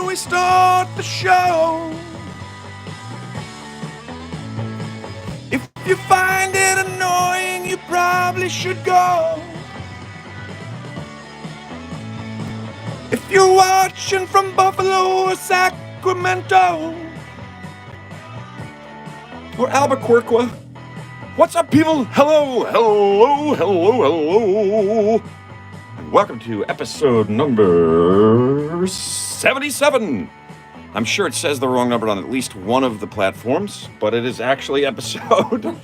we start the show. If you find it annoying, you probably should go. If you're watching from Buffalo or Sacramento or Albuquerque, what's up, people? Hello, hello, hello, hello. And welcome to episode number 77. I'm sure it says the wrong number on at least one of the platforms, but it is actually episode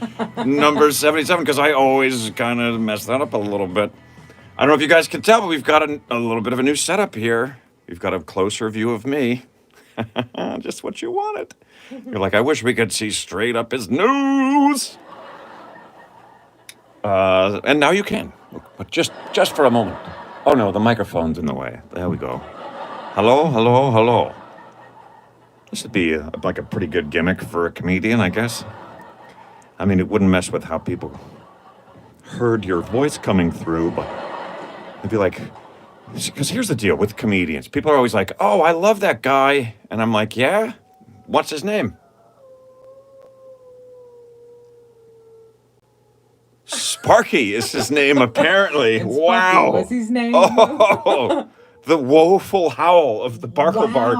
number 77 because I always kind of mess that up a little bit. I don't know if you guys can tell, but we've got a little bit of a new setup here. We've got a closer view of me. Just what you wanted. You're like, I wish we could see straight up his nose. And now you can, but just for a moment. Oh no, the microphone's in the way. There we go. Hello, hello, hello. This would be like a pretty good gimmick for a comedian, I guess. I mean, it wouldn't mess with how people heard your voice coming through, but it'd be like, because here's the deal with comedians. People are always like, oh, I love that guy. And I'm like, yeah? What's his name? Sparky is his name, apparently. And Wow. Sparky was his name. Oh, the woeful howl of the Barkle Bark.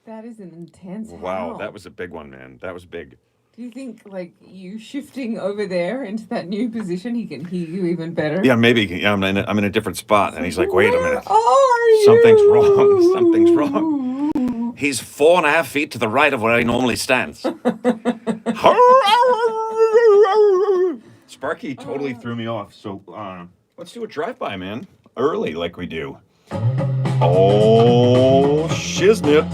That is an intense Wow, howl. that was a big one, man. That was big. Do you think, like, you shifting over there into that new position, he can hear you even better? Yeah, maybe. Yeah, I'm in a different spot. And he's like, wait a minute. Where are you? Something's wrong. Something's wrong. He's 4.5 feet to the right of where he normally stands. Sparky totally threw me off. So let's do a drive-by, man. Early, like we do. Oh, shiznit.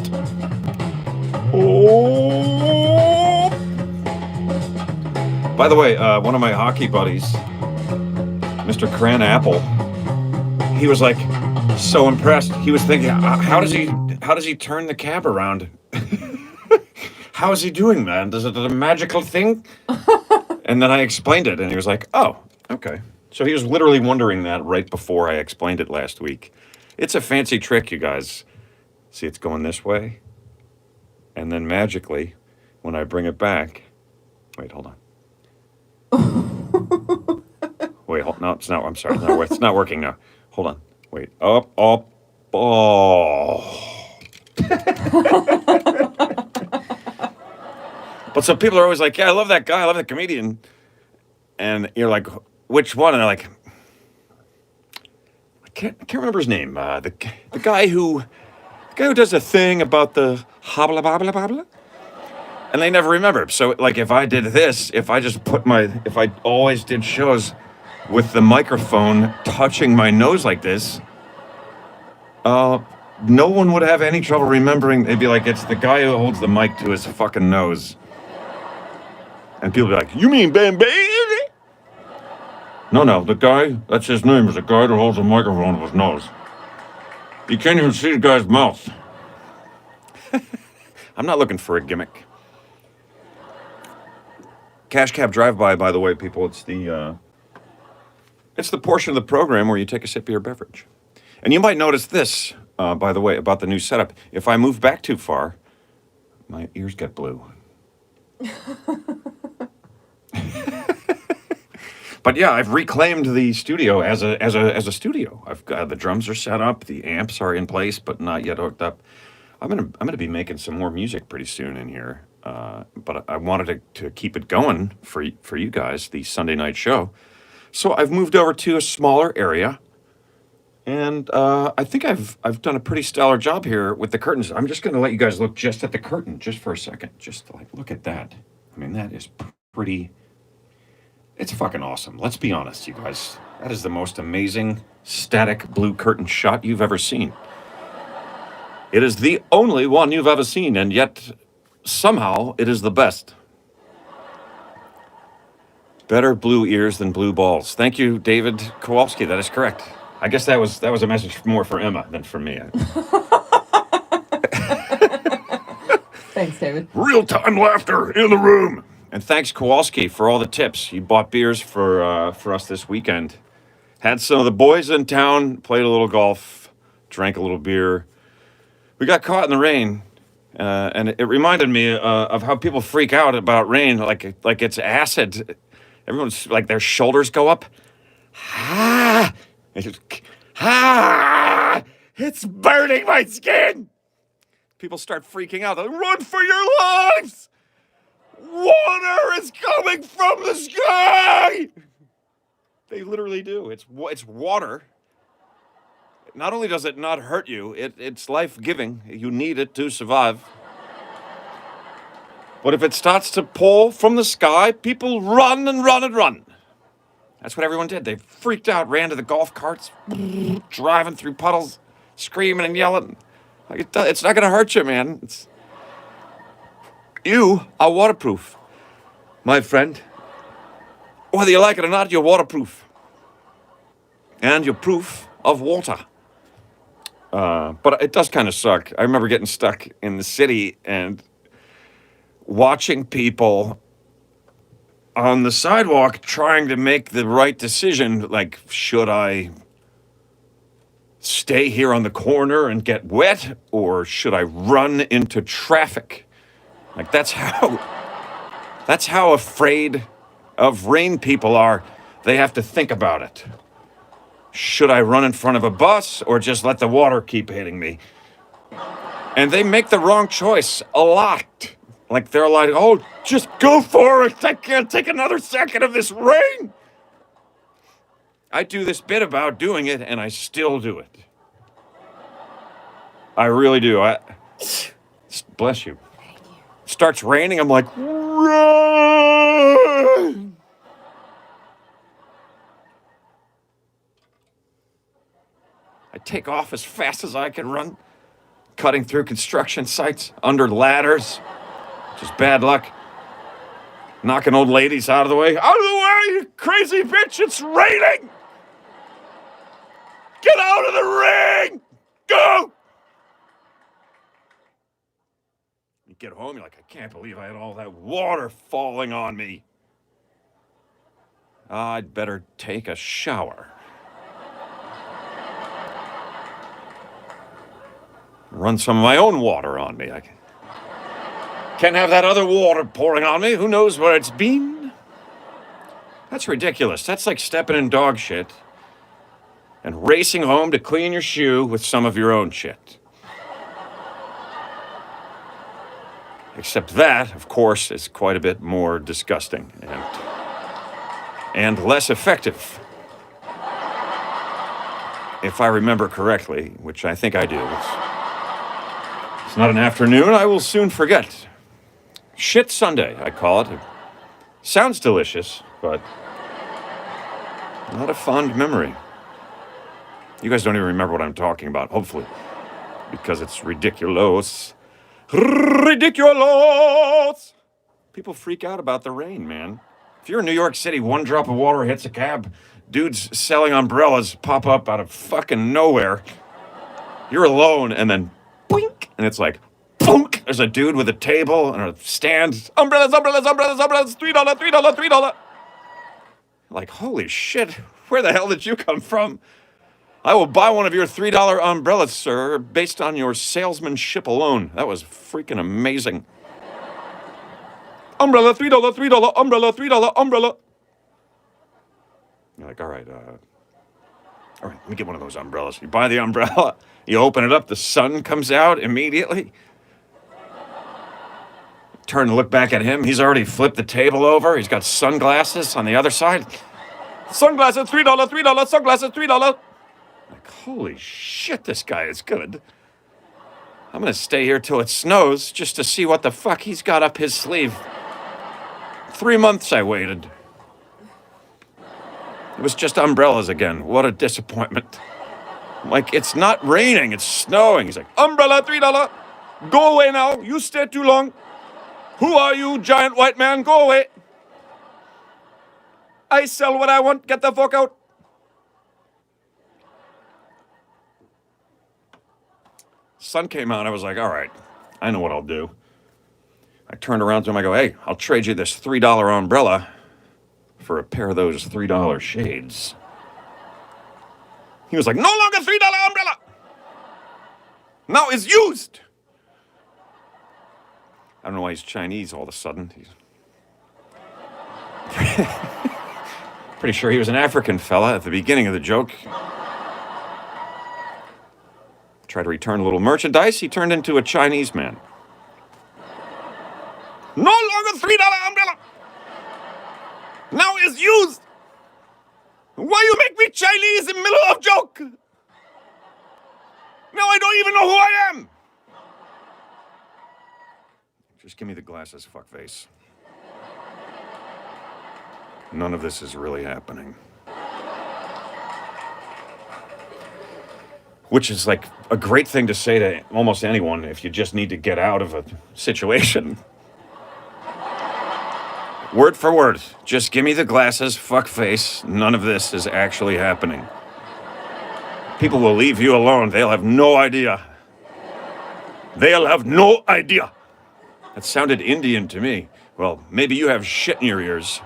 Oh. By the way, one of my hockey buddies, Mr. Cran Apple, he was like so impressed. He was thinking, how does he turn the cab around? How is he doing that? Is it a magical thing? And then I explained it, and he was like, oh, okay. So he was literally wondering that right before I explained it last week. It's a fancy trick, you guys. See, it's going this way. And then magically, when I bring it back... Wait, hold on. Wait, no, it's not. I'm sorry. No, it's not working now. Hold on. Wait. Up. Oh. But so people are always like, yeah, I love that guy. I love that comedian. And you're like, which one? And they're like, I can't remember his name. The guy who does a thing about the habla babla babla. And they never remember. So, like, if I did this, if I always did shows with the microphone touching my nose like this, no one would have any trouble remembering. They'd be like, it's the guy who holds the mic to his fucking nose. And people be like, you mean Bam Baby? No, the guy, that's his name, is the guy that holds the microphone to his nose. You can't even see the guy's mouth. I'm not looking for a gimmick. Cash Cab Drive-By, by the way, people, it's the portion of the program where you take a sip of your beverage. And you might notice this, by the way, about the new setup. If I move back too far, my ears get blue. But yeah, I've reclaimed the studio as a studio. I've got the drums are set up, the amps are in place, but not yet hooked up. I'm gonna be making some more music pretty soon in here. But I wanted to keep it going for you guys, the Sunday night show. So I've moved over to a smaller area, and I think I've done a pretty stellar job here with the curtains. I'm just gonna let you guys look just at the curtain just for a second. Just like look at that. I mean, that is pretty. It's fucking awesome. Let's be honest, you guys. That is the most amazing static blue curtain shot you've ever seen. It is the only one you've ever seen, and yet somehow it is the best. Better blue ears than blue balls. Thank you, David Kowalski. That is correct. I guess that was a message more for Emma than for me. Thanks, David. Real-time laughter in the room. And thanks, Kowalski, for all the tips. You bought beers for us this weekend. Had some of the boys in town, played a little golf. drank a little beer. We got caught in the rain, and it reminded me of how people freak out about rain, like it's acid. Everyone's like their shoulders go up. Ah, it's just, ah, it's burning my skin. People start freaking out. They're like, run for your lives! Water is coming from the sky! They literally do. It's water. Not only does it not hurt you, it's life-giving. You need it to survive. But if it starts to pour from the sky, people run and run and run. That's what everyone did. They freaked out, ran to the golf carts, driving through puddles, screaming and yelling. Like it's not going to hurt you, man. You are waterproof, my friend. Whether you like it or not, you're waterproof. And you're proof of water. But it does kind of suck. I remember getting stuck in the city and watching people on the sidewalk trying to make the right decision. Like, should I stay here on the corner and get wet, or should I run into traffic? Like, that's how afraid of rain people are. They have to think about it. Should I run in front of a bus or just let the water keep hitting me? And they make the wrong choice a lot. Like, they're like, oh, just go for it. I can't take another second of this rain. I do this bit about doing it, and I still do it. I really do. Bless you. Starts raining, I'm like, run! I take off as fast as I can run, cutting through construction sites, under ladders, just bad luck. Knocking old ladies out of the way. Out of the way, you crazy bitch, it's raining! Get out of the ring! Go! You get home, you're like, I can't believe I had all that water falling on me. I'd better take a shower. Run some of my own water on me. I can't have that other water pouring on me. Who knows where it's been? That's ridiculous. That's like stepping in dog shit and racing home to clean your shoe with some of your own shit. Except that, of course, is quite a bit more disgusting and less effective. If I remember correctly, which I think I do. It's not an afternoon I will soon forget. Shit Sunday, I call it. It sounds delicious, but not a fond memory. You guys don't even remember what I'm talking about, hopefully, because it's ridiculous. Ridiculous! People freak out about the rain, man. If you're in New York City, one drop of water hits a cab, dudes selling umbrellas pop up out of fucking nowhere. You're alone, and then boink, and it's like, boink, there's a dude with a table and a stand. Umbrellas, umbrellas, umbrellas, umbrellas, $3, $3, $3. Like, holy shit, where the hell did you come from? I will buy one of your $3 umbrellas, sir, based on your salesmanship alone. That was freaking amazing. Umbrella, $3, $3, umbrella, $3, umbrella. You're like, all right, let me get one of those umbrellas. You buy the umbrella, you open it up, the sun comes out immediately. Turn to look back at him. He's already flipped the table over. He's got sunglasses on the other side. Sunglasses, $3, $3, sunglasses, $3. Like, holy shit, this guy is good. I'm going to stay here till it snows just to see what the fuck he's got up his sleeve. 3 months I waited. It was just umbrellas again. What a disappointment. Like, it's not raining, it's snowing. He's like, umbrella, $3. Go away now. You stay too long. Who are you, giant white man? Go away. I sell what I want. Get the fuck out. Sun came out. I was like, all right, I know what I'll do. I turned around to him. I go, hey, I'll trade you this $3 umbrella for a pair of those $3 shades. He was like, no longer $3 umbrella. Now is used. I don't know why he's Chinese all of a sudden. He's pretty sure he was an African fella at the beginning of the joke. Tried to return a little merchandise. He turned into a Chinese man. No longer $3 umbrella. Now is used. Why you make me Chinese in the middle of joke? Now I don't even know who I am. Just give me the glasses, fuckface. None of this is really happening. Which is like a great thing to say to almost anyone if you just need to get out of a situation. Word for word, just give me the glasses, fuckface. None of this is actually happening. People will leave you alone. They'll have no idea. They'll have no idea. That sounded Indian to me. Well, maybe you have shit in your ears.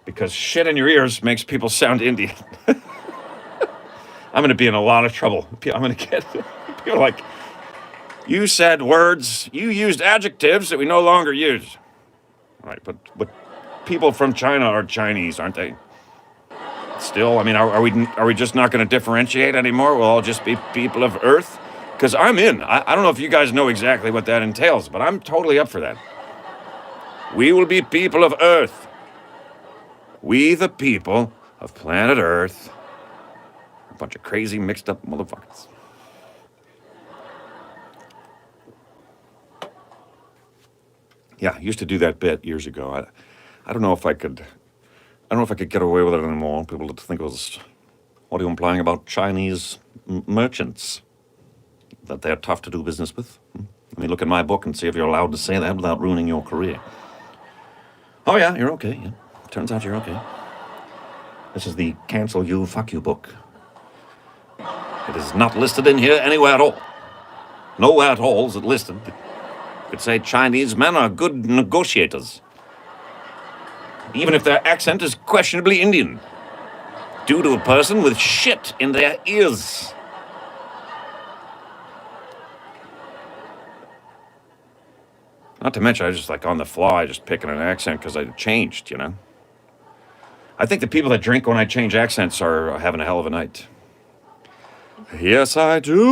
Because shit in your ears makes people sound Indian. I'm going to be in a lot of trouble. I'm going to get people like, you said words, you used adjectives that we no longer use. All right, but people from China are Chinese, aren't they? Still, I mean, are we just not going to differentiate anymore? We'll all just be people of Earth? Because I'm in. I don't know if you guys know exactly what that entails, but I'm totally up for that. We will be people of Earth. We, the people of planet Earth. A bunch of crazy, mixed up motherfuckers. Yeah, I used to do that bit years ago. I don't know if I could. I don't know if I could get away with it anymore. People would think it was. What are you implying about Chinese merchants? That they're tough to do business with? Let me look at my book and see if you're allowed to say that without ruining your career. Oh yeah, you're okay. Yeah. Turns out you're okay. This is the cancel you, fuck you book. It is not listed in here anywhere at all. Nowhere at all is it listed. It could say Chinese men are good negotiators. Even if their accent is questionably Indian. Due to a person with shit in their ears. Not to mention, I just like on the fly, just picking an accent because I changed, you know? I think the people that drink when I change accents are having a hell of a night. Yes, I do.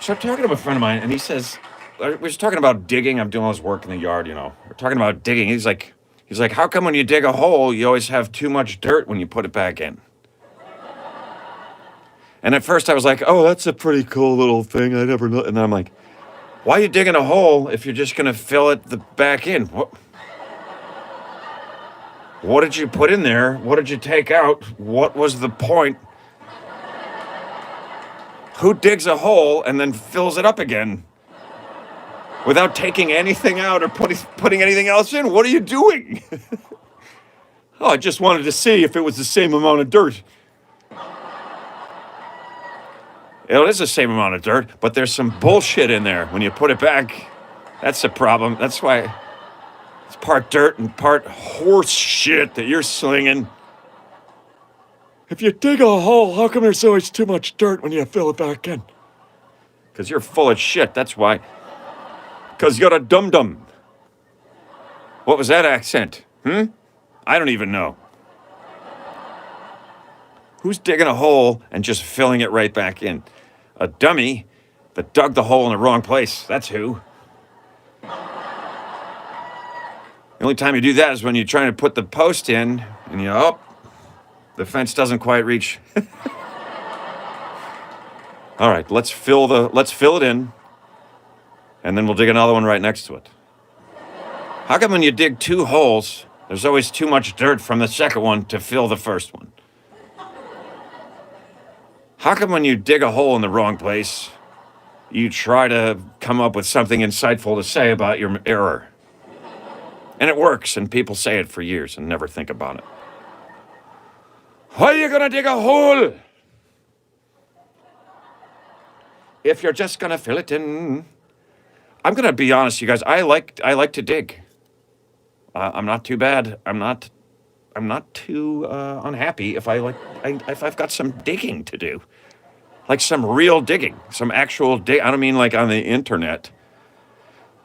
So I'm talking to a friend of mine, and he says, we're just talking about digging. I'm doing all this work in the yard, you know. We're talking about digging. He's like, how come when you dig a hole, you always have too much dirt when you put it back in? And at first I was like, oh, that's a pretty cool little thing. I never know. And then I'm like, why are you digging a hole if you're just going to fill it back in? What did you put in there? What did you take out? What was the point? Who digs a hole and then fills it up again without taking anything out or putting anything else in? What are you doing? Oh, I just wanted to see if it was the same amount of dirt. It is the same amount of dirt, but there's some bullshit in there. When you put it back, that's the problem. That's why it's part dirt and part horse shit that you're slinging. If you dig a hole, how come there's always too much dirt when you fill it back in? Because you're full of shit, that's why. Because you're a dum-dum. What was that accent? I don't even know. Who's digging a hole and just filling it right back in? A dummy that dug the hole in the wrong place. That's who. The only time you do that is when you're trying to put the post in and the fence doesn't quite reach. All right, let's fill it in, and then we'll dig another one right next to it. How come when you dig two holes, there's always too much dirt from the second one to fill the first one? How come when you dig a hole in the wrong place, you try to come up with something insightful to say about your error? And it works, and people say it for years and never think about it. Why are you gonna dig a hole? If you're just gonna fill it in. I'm gonna be honest, you guys. I like to dig. I'm not too bad. I'm I'm not too unhappy if if I've got some digging to do, like some real digging, some actual dig. I don't mean like on the internet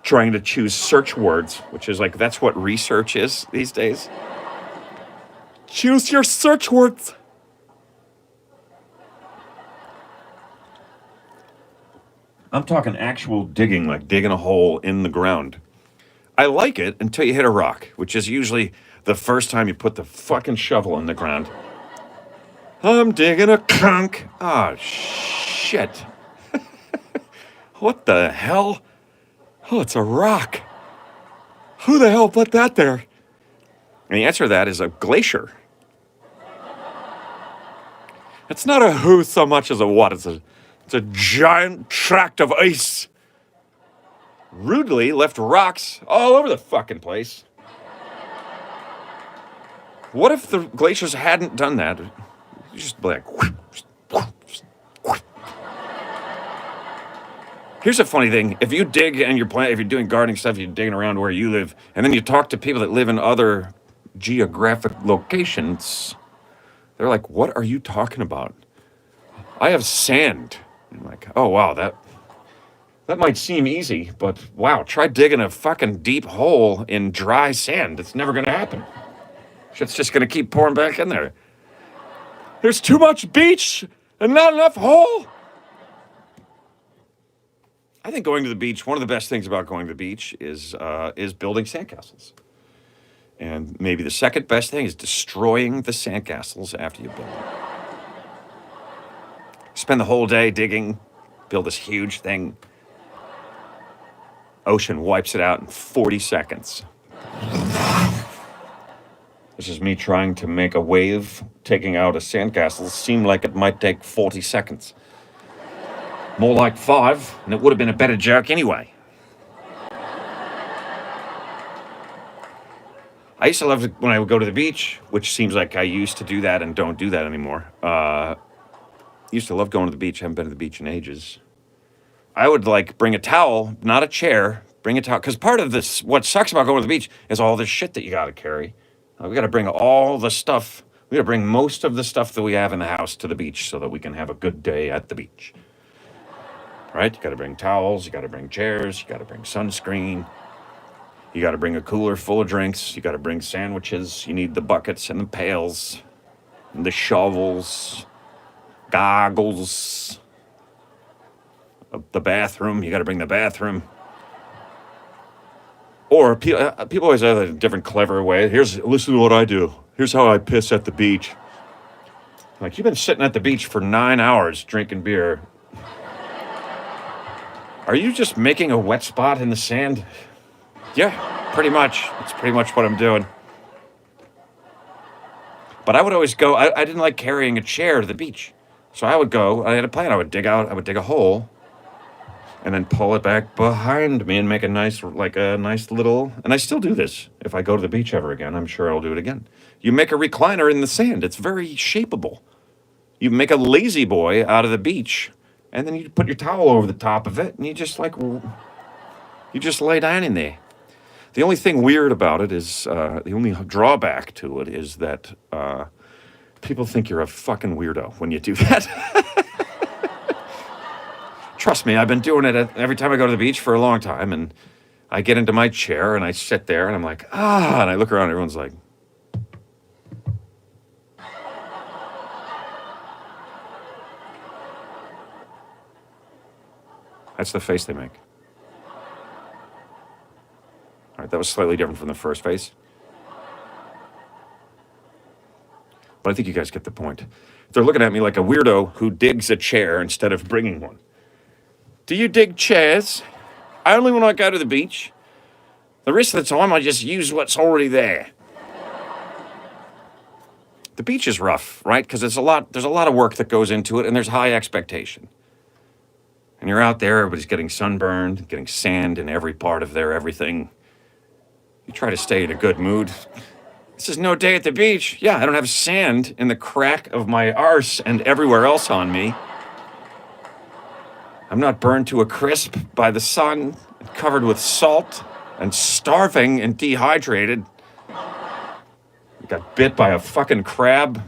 trying to choose search words, which is like that's what research is these days. Choose your search words. I'm talking actual digging, like digging a hole in the ground. I like it until you hit a rock, which is usually the first time you put the fucking shovel in the ground. I'm digging a conch. Ah, shit. What the hell? Oh, it's a rock. Who the hell put that there? And the answer to that is a glacier. It's not a who so much as a what. It's a giant tract of ice. Rudely left rocks all over the fucking place. What if the glaciers hadn't done that? You just be like. Here's a funny thing: if you dig and if you're doing gardening stuff, you're digging around where you live, and then you talk to people that live in other geographic locations, they're like, "What are you talking about? I have sand." I'm like, "Oh wow, that might seem easy, but wow, try digging a fucking deep hole in dry sand. It's never gonna happen. Shit's just gonna keep pouring back in there. There's too much beach and not enough hole." I think going to the beach, one of the best things about going to the beach is building sandcastles. And maybe the second best thing is destroying the sandcastles after you build them. Spend the whole day digging, build this huge thing. Ocean wipes it out in 40 seconds. This is me trying to make a wave taking out a sandcastle seem like it might take 40 seconds. More like 5, and it would have been a better joke anyway. I used to love it when I would go to the beach, which seems like I used to do that and don't do that anymore. Used to love going to the beach. Haven't been to the beach in ages. I would like bring a towel, not a chair. Bring a towel, because part of this, what sucks about going to the beach, is all this shit that you got to carry. We got to bring all the stuff. We got to bring most of the stuff that we have in the house to the beach so that we can have a good day at the beach. Right? You got to bring towels. You got to bring chairs. You got to bring sunscreen. You got to bring a cooler full of drinks. You got to bring sandwiches. You need the buckets and the pails, and the shovels, goggles. The bathroom. You got to bring the bathroom. Or people always have a different clever way. Listen to what I do. Here's how I piss at the beach. Like, you've been sitting at the beach for 9 hours drinking beer. Are you just making a wet spot in the sand? Yeah, pretty much. It's pretty much what I'm doing. But I would always go, I didn't like carrying a chair to the beach. So I would go, I had a plan. I would dig a hole, and then pull it back behind me and make a nice little, and I still do this. If I go to the beach ever again, I'm sure I'll do it again. You make a recliner in the sand. It's very shapeable. You make a lazy boy out of the beach, and then you put your towel over the top of it, and you just lay down in there. The only thing weird about it is, the only drawback to it is that people think you're a fucking weirdo when you do that. Trust me, I've been doing it every time I go to the beach for a long time, and I get into my chair and I sit there and I'm like, and I look around, and everyone's like, that's the face they make. All right, that was slightly different from the first face. But I think you guys get the point. They're looking at me like a weirdo who digs a chair instead of bringing one. Do you dig chairs? I only when I go to the beach. The rest of the time, I just use what's already there. The beach is rough, right? Because there's a lot of work that goes into it, and there's high expectation. And you're out there, everybody's getting sunburned, getting sand in every part of their everything. You try to stay in a good mood. This is no day at the beach. Yeah, I don't have sand in the crack of my arse and everywhere else on me. I'm not burned to a crisp by the sun, covered with salt, and starving and dehydrated. got bit by a fucking crab,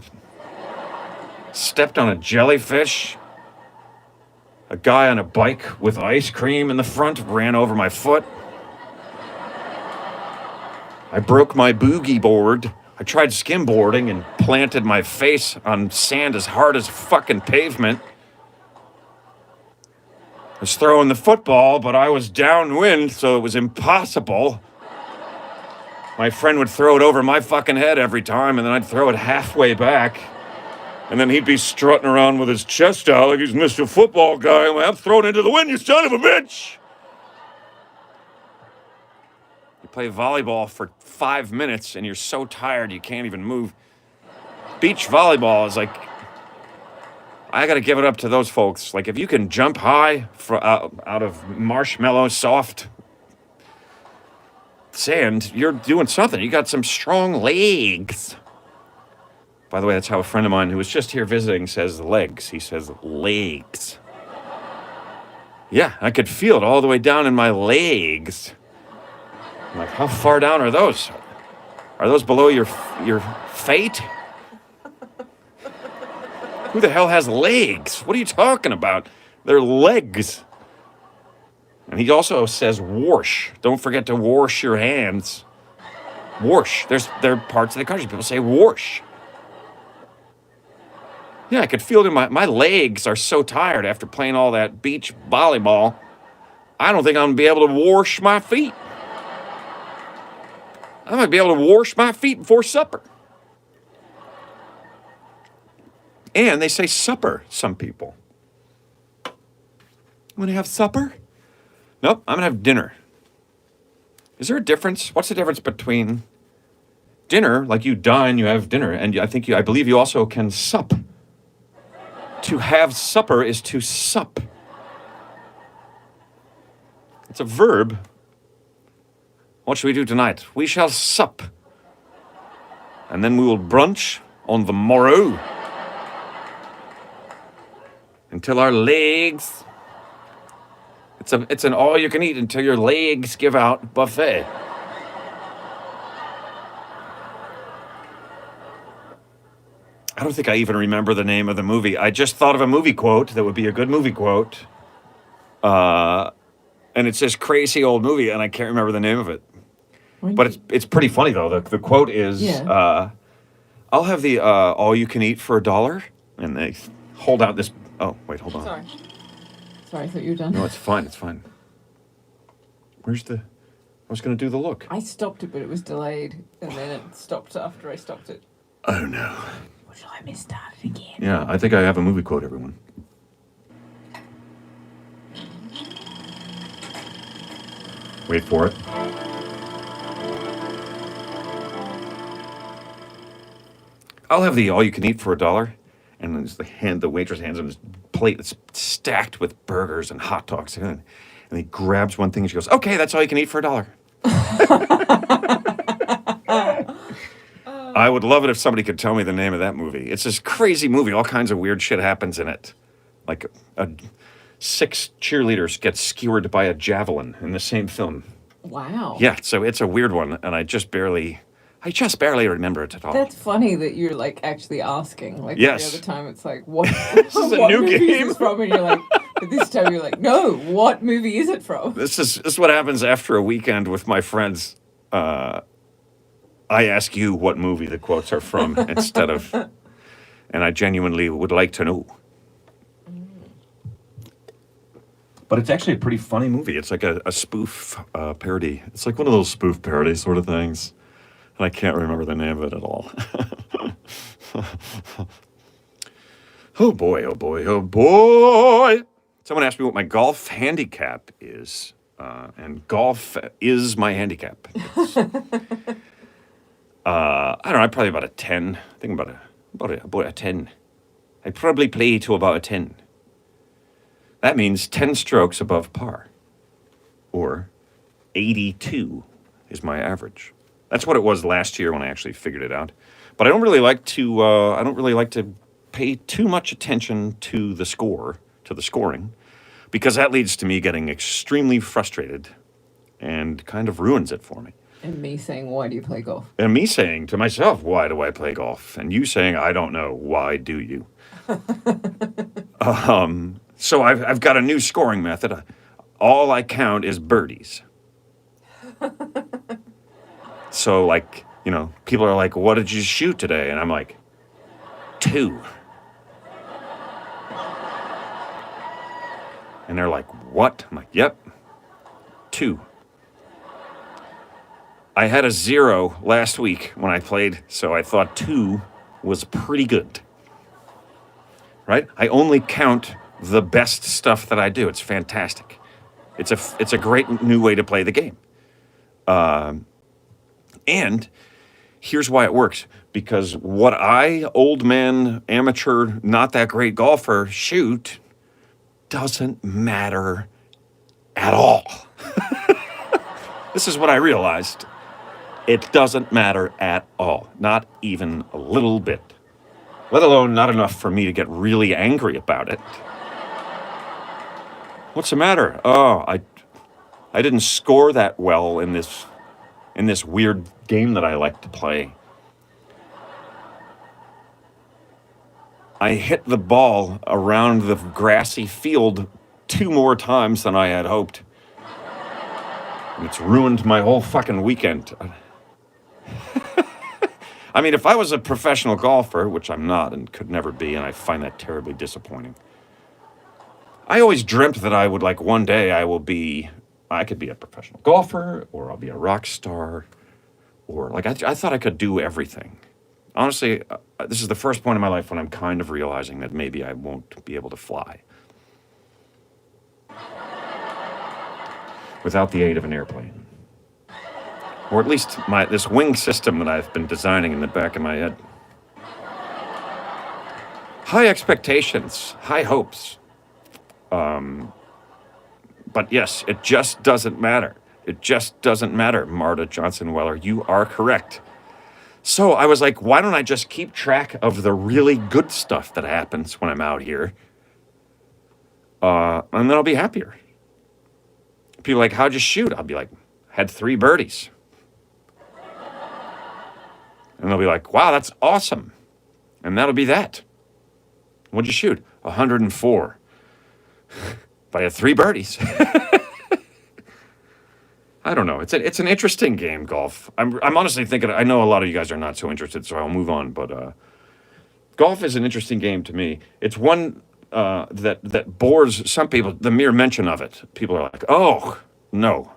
stepped on a jellyfish. A guy on a bike with ice cream in the front ran over my foot. I broke my boogie board. I tried skimboarding and planted my face on sand as hard as fucking pavement. I was throwing the football, but I was downwind, so it was impossible. My friend would throw it over my fucking head every time, and then I'd throw it halfway back. And then he'd be strutting around with his chest out like he's Mr. Football Guy. I'm like, I'm throwing into the wind, you son of a bitch! You play volleyball for 5 minutes and you're so tired you can't even move. Beach volleyball is like, I gotta give it up to those folks. Like, if you can jump high out of marshmallow soft sand, you're doing something. You got some strong legs. By the way, that's how a friend of mine who was just here visiting says legs. He says legs. Yeah, I could feel it all the way down in my legs. I'm like, how far down are those? Are those below your fate? Who the hell has legs? What are you talking about? They're legs. And he also says wash. Don't forget to wash your hands. Wash. There are parts of the country people say wash. Yeah, I could feel it in my legs are so tired after playing all that beach volleyball. I don't think I'm going to be able to wash my feet. I might be able to wash my feet before supper. And they say supper, some people. Want to have supper? Nope, I'm going to have dinner. Is there a difference? What's the difference between dinner, like you dine, you have dinner, and I believe you also can sup. To have supper is to sup. It's a verb. What shall we do tonight? We shall sup. And then we will brunch on the morrow. Until our legs. It's an all you can eat until your legs give out buffet. I don't think I even remember the name of the movie. I just thought of a movie quote that would be a good movie quote. And it's this crazy old movie, and I can't remember the name of it. But it's pretty funny, though. The quote is, I'll have the all-you-can-eat for $1. And they hold out this... Oh, wait, hold on. Sorry, I thought you were done. No, it's fine, it's fine. Where's the... I was going to do the look. I stopped it, but it was delayed, and then it stopped after I stopped it. Oh, no. Or shall I misstart it again? Yeah, I think I have a movie quote, everyone. Wait for it. I'll have the all-you-can-eat for $1. And then the waitress hands him this plate that's stacked with burgers and hot dogs. And he grabs one thing and she goes, okay, that's all you can eat for $1. I would love it if somebody could tell me the name of that movie. It's this crazy movie. All kinds of weird shit happens in it. Like 6 cheerleaders get skewered by a javelin in the same film. Wow. Yeah, so it's a weird one, and I just barely remember it at all. That's funny that you're like actually asking. Like yes. The other time it's like, what, this is what a new movie game. Is this from? And you're like, but this time you're like, no, what movie is it from? This is what happens after a weekend with my friends. I ask you what movie the quotes are from instead of, and I genuinely would like to know. But it's actually a pretty funny movie. It's like a spoof parody. It's like one of those spoof parody sort of things. And I can't remember the name of it at all. Oh boy, oh boy, oh boy. Someone asked me what my golf handicap is. And golf is my handicap. I don't know, I'm probably about a 10. I think about a 10. I probably play to about a 10. That means 10 strokes above par. Or 82 is my average. That's what it was last year when I actually figured it out. But I don't really like to pay too much attention to the scoring, because that leads to me getting extremely frustrated and kind of ruins it for me. And me saying, why do you play golf? And me saying to myself, why do I play golf? And you saying, I don't know. Why do you? So I've got a new scoring method. All I count is birdies. So, like, people are like, what did you shoot today? And I'm like, 2. And they're like, what? I'm like, yep, 2. I had a 0 last week when I played, so I thought 2 was pretty good. Right? I only count the best stuff that I do. It's fantastic. It's a great new way to play the game. And here's why it works. Because what I, old man, amateur, not that great golfer, shoot doesn't matter at all. This is what I realized. It doesn't matter at all. Not even a little bit. Let alone not enough for me to get really angry about it. What's the matter? Oh, I didn't score that well in this weird game that I like to play. I hit the ball around the grassy field 2 more times than I had hoped. And it's ruined my whole fucking weekend. I mean, if I was a professional golfer, which I'm not and could never be, and I find that terribly disappointing. I always dreamt that I would, like, one day I could be a professional golfer, or I'll be a rock star, or, like, I thought I could do everything. Honestly, this is the first point in my life when I'm kind of realizing that maybe I won't be able to fly without the aid of an airplane. Or at least this wing system that I've been designing in the back of my head. High expectations, high hopes. But yes, it just doesn't matter. It just doesn't matter, Marta Johnson Weller. You are correct. So I was like, why don't I just keep track of the really good stuff that happens when I'm out here? And then I'll be happier. People are like, how'd you shoot? I'll be like, had 3 birdies. And they'll be like, wow, that's awesome. And that'll be that. What'd you shoot? 104. But I had 3 birdies. I don't know. It's an interesting game, golf. I'm honestly thinking, I know a lot of you guys are not so interested, so I'll move on. But golf is an interesting game to me. It's one that bores some people. The mere mention of it, people are like, oh, no,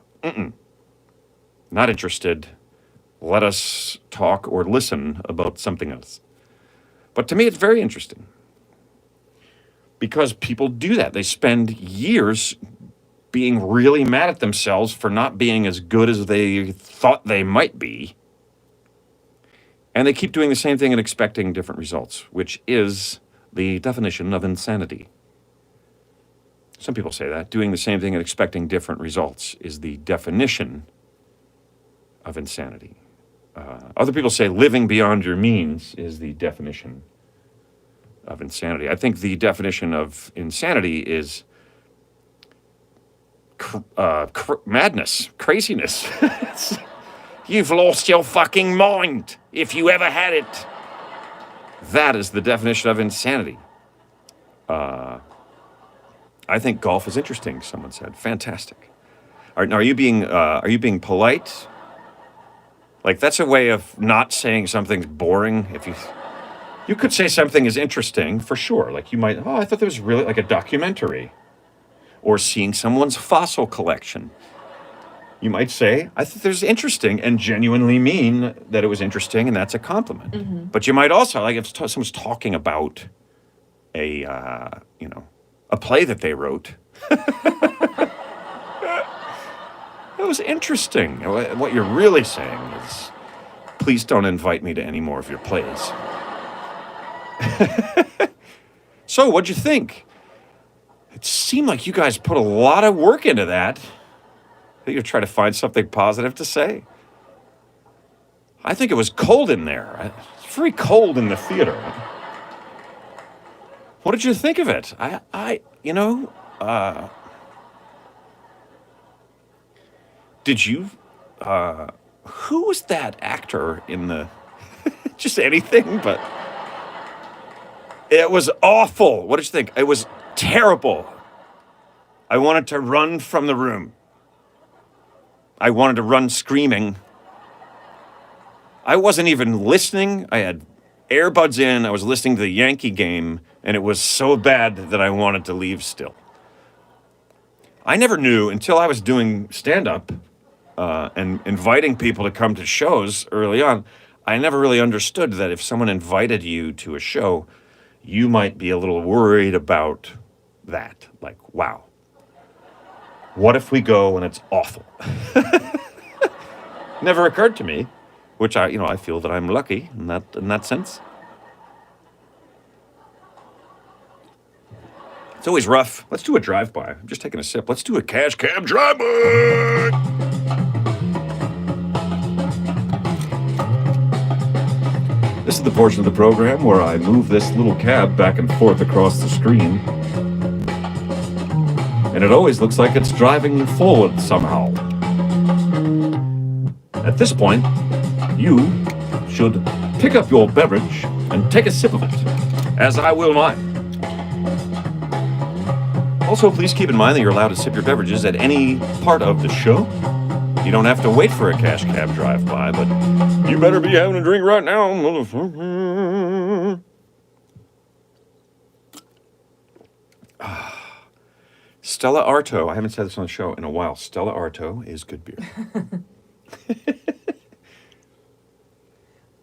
not interested. Let us talk or listen about something else. But to me, it's very interesting. Because people do that. They spend years being really mad at themselves for not being as good as they thought they might be. And they keep doing the same thing and expecting different results, which is the definition of insanity. Some people say that. Doing the same thing and expecting different results is the definition of insanity. Other people say living beyond your means is the definition of insanity. I think the definition of insanity is madness, craziness. You've lost your fucking mind, if you ever had it. That is the definition of insanity. I think golf is interesting, someone said. Fantastic. Are you being polite? Like, that's a way of not saying something's boring. If you could say something is interesting, for sure. Like, you might, I thought there was really like a documentary. Or seeing someone's fossil collection. You might say, I think there's interesting, and genuinely mean that it was interesting, and that's a compliment. Mm-hmm. But you might also, like, if someone's talking about a play that they wrote. It was interesting. What you're really saying is, please don't invite me to any more of your plays. So, what'd you think? It seemed like you guys put a lot of work into that. I think you're trying to find something positive to say. I think it was cold in there. It's very cold in the theater. What did you think of it? Did you who was that actor in the just anything, but it was awful. What did you think? It was terrible. I wanted to run from the room. I wanted to run screaming. I wasn't even listening. I had earbuds in. I was listening to the Yankee game, and it was so bad that I wanted to leave still. I never knew until I was doing stand-up and inviting people to come to shows early on. I never really understood that if someone invited you to a show, you might be a little worried about that. Like, wow, what if we go and it's awful? Never occurred to me, which I feel that I'm lucky in that sense. It's always rough. Let's do a drive-by. I'm just taking a sip. Let's do a cash cab drive-by. This is the portion of the program where I move this little cab back and forth across the screen. And it always looks like it's driving forward somehow. At this point, you should pick up your beverage and take a sip of it, as I will mine. Also, please keep in mind that you're allowed to sip your beverages at any part of the show. You don't have to wait for a cash cab drive-by, but you better be having a drink right now, motherfucker. Stella Artois. I haven't said this on the show in a while. Stella Artois is good beer.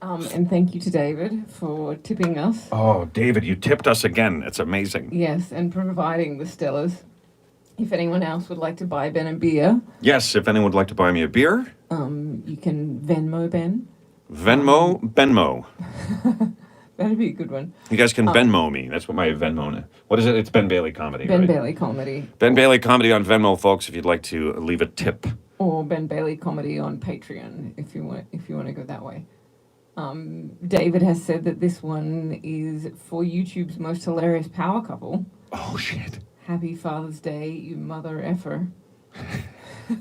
And thank you to David for tipping us. Oh, David, you tipped us again. It's amazing. Yes, and providing the Stellas. If anyone else would like to buy Ben a beer, Yes, if anyone would like to buy me a beer, you can Venmo Ben. Benmo. That'd be a good one. You guys can Venmo me. That's what my Venmo is. What is it? It's Ben Bailey Comedy, Ben right? Bailey Comedy. Ben Bailey Comedy on Venmo, folks, if you'd like to leave a tip. Or Ben Bailey Comedy on Patreon if you want to go that way. David has said that this one is for YouTube's most hilarious power couple. Oh, shit. Happy Father's Day, you mother effer.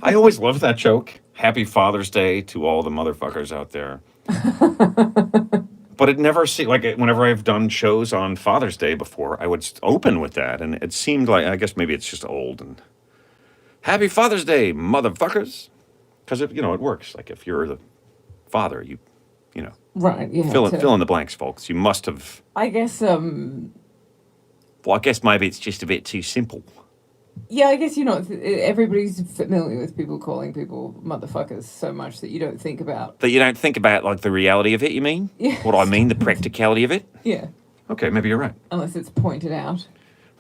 I always love that joke. Happy Father's Day to all the motherfuckers out there. But it never seemed like whenever I've done shows on Father's Day before, I would open with that, and it seemed like, I guess maybe it's just old. And Happy Father's Day, motherfuckers, because it works. Like if you're the father, you know, Right, yeah. fill in the blanks, folks. You must have. I guess, Well, I guess maybe it's just a bit too simple. yeah, I guess everybody's familiar with people calling people motherfuckers so much that you don't think about. That you don't think about like the reality of it. You mean? Yeah. What I mean, the practicality of it. Yeah, Okay, maybe you're right. unless it's pointed out.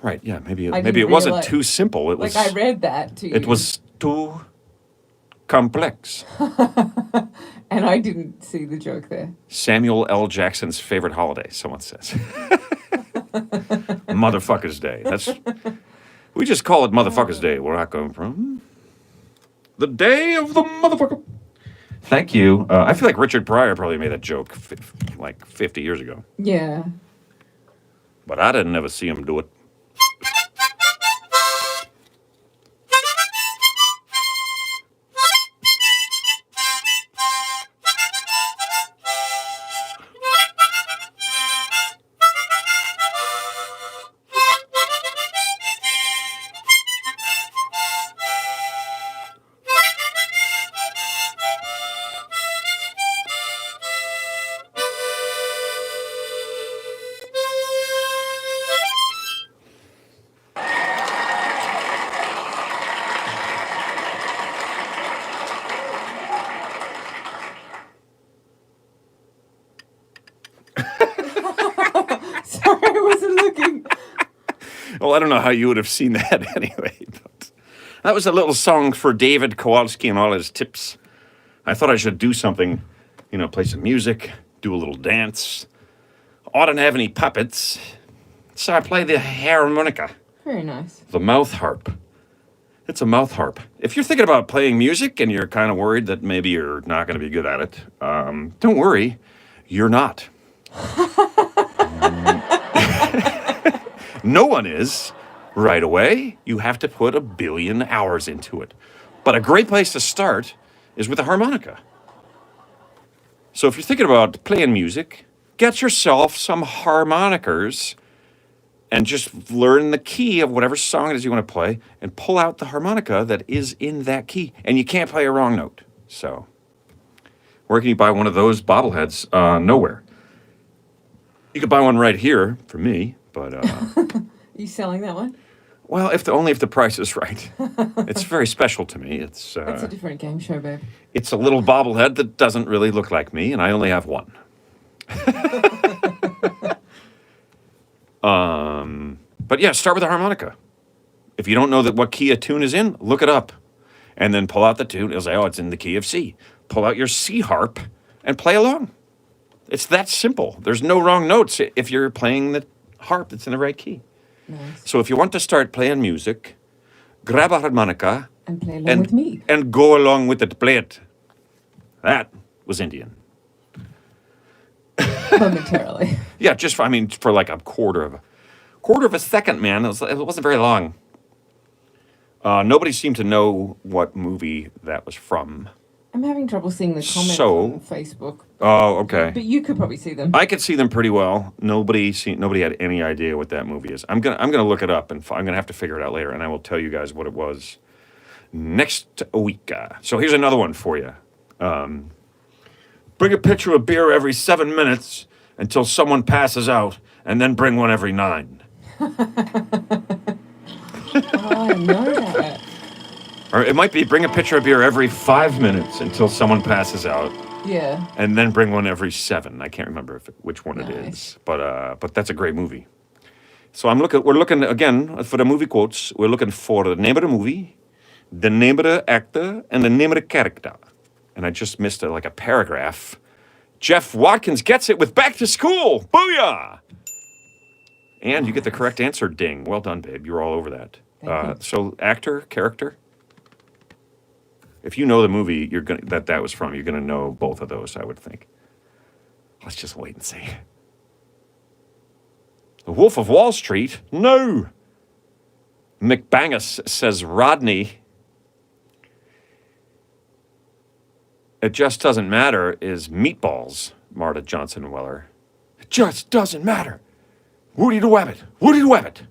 Right? Yeah, maybe I maybe it didn't wasn't realize- too simple. It was. Like, I read that to you. It was too complex. And I didn't see the joke there. Samuel L. Jackson's favorite holiday, someone says. Motherfuckers Day. We just call it Motherfuckers Day where I come from. The day of the motherfucker. Thank you. I feel like Richard Pryor probably made that joke like 50 years ago. Yeah. But I didn't ever see him do it. Sorry, I wasn't looking. Well, I don't know how you would have seen that anyway. But that was a little song for David Kowalski and all his tips. I thought I should do something, play some music, do a little dance. I didn't have any puppets, so I play the harmonica, Very nice. the mouth harp. It's a mouth harp. If you're thinking about playing music and you're kind of worried that maybe you're not going to be good at it, don't worry, you're not. No one is right away. You have to put 1 billion hours into it. But a great place to start is with a harmonica. So if you're thinking about playing music, get yourself some harmonicas and just learn the key of whatever song it is you want to play and pull out the harmonica that is in that key. And you can't play a wrong note. So, where can you buy one of those bobbleheads? Nowhere. You could buy one right here for me, but Are you selling that one? well, only if the price is right. It's very special to me. That's a different game show, babe. It's a little bobblehead that doesn't really look like me, and I only have one. But yeah, start with a harmonica. If you don't know what key a tune is in, look it up. And then pull out the tune. It'll say, oh, it's in the key of C. Pull out your C harp and play along. It's that simple. There's no wrong notes if you're playing the harp that's in the right key. Nice. So if you want to start playing music, grab a harmonica And play along with me. and go along with it. Play it. That was Indian. Momentarily. Yeah, for like a quarter of a second, man. It wasn't very long. Nobody seemed to know what movie that was from. I'm having trouble seeing the comments So- on Facebook. Oh, okay. But you could probably see them. I could see them pretty well. Nobody had any idea what that movie is. I'm gonna look it up and I'm gonna have to figure it out later, and I will tell you guys what it was next week. So here's another one for you. Bring a pitcher of beer every 7 minutes until someone passes out, and then bring one every 9. Oh, I know that. Or it might be bring a pitcher of beer every 5 minutes until someone passes out, Yeah. and then bring one every 7. I can't remember which one it Nice. is, but that's a great movie. So we're looking again for the movie quotes. We're looking for the name of the movie, the name of the actor, and the name of the character. And I just missed like a paragraph. Jeff Watkins gets it with Back to School. Booyah! And you get the correct answer. Ding. Well done, babe. You're all over that. Thank you. So actor, character. If you know the movie that was from, you're gonna know both of those, I would think. Let's just wait and see. The Wolf of Wall Street? No. McBangus says Rodney. It just doesn't matter is Meatballs, Marta Johnson Weller. It just doesn't matter. Woody the Wabbit. Woody the Wabbit.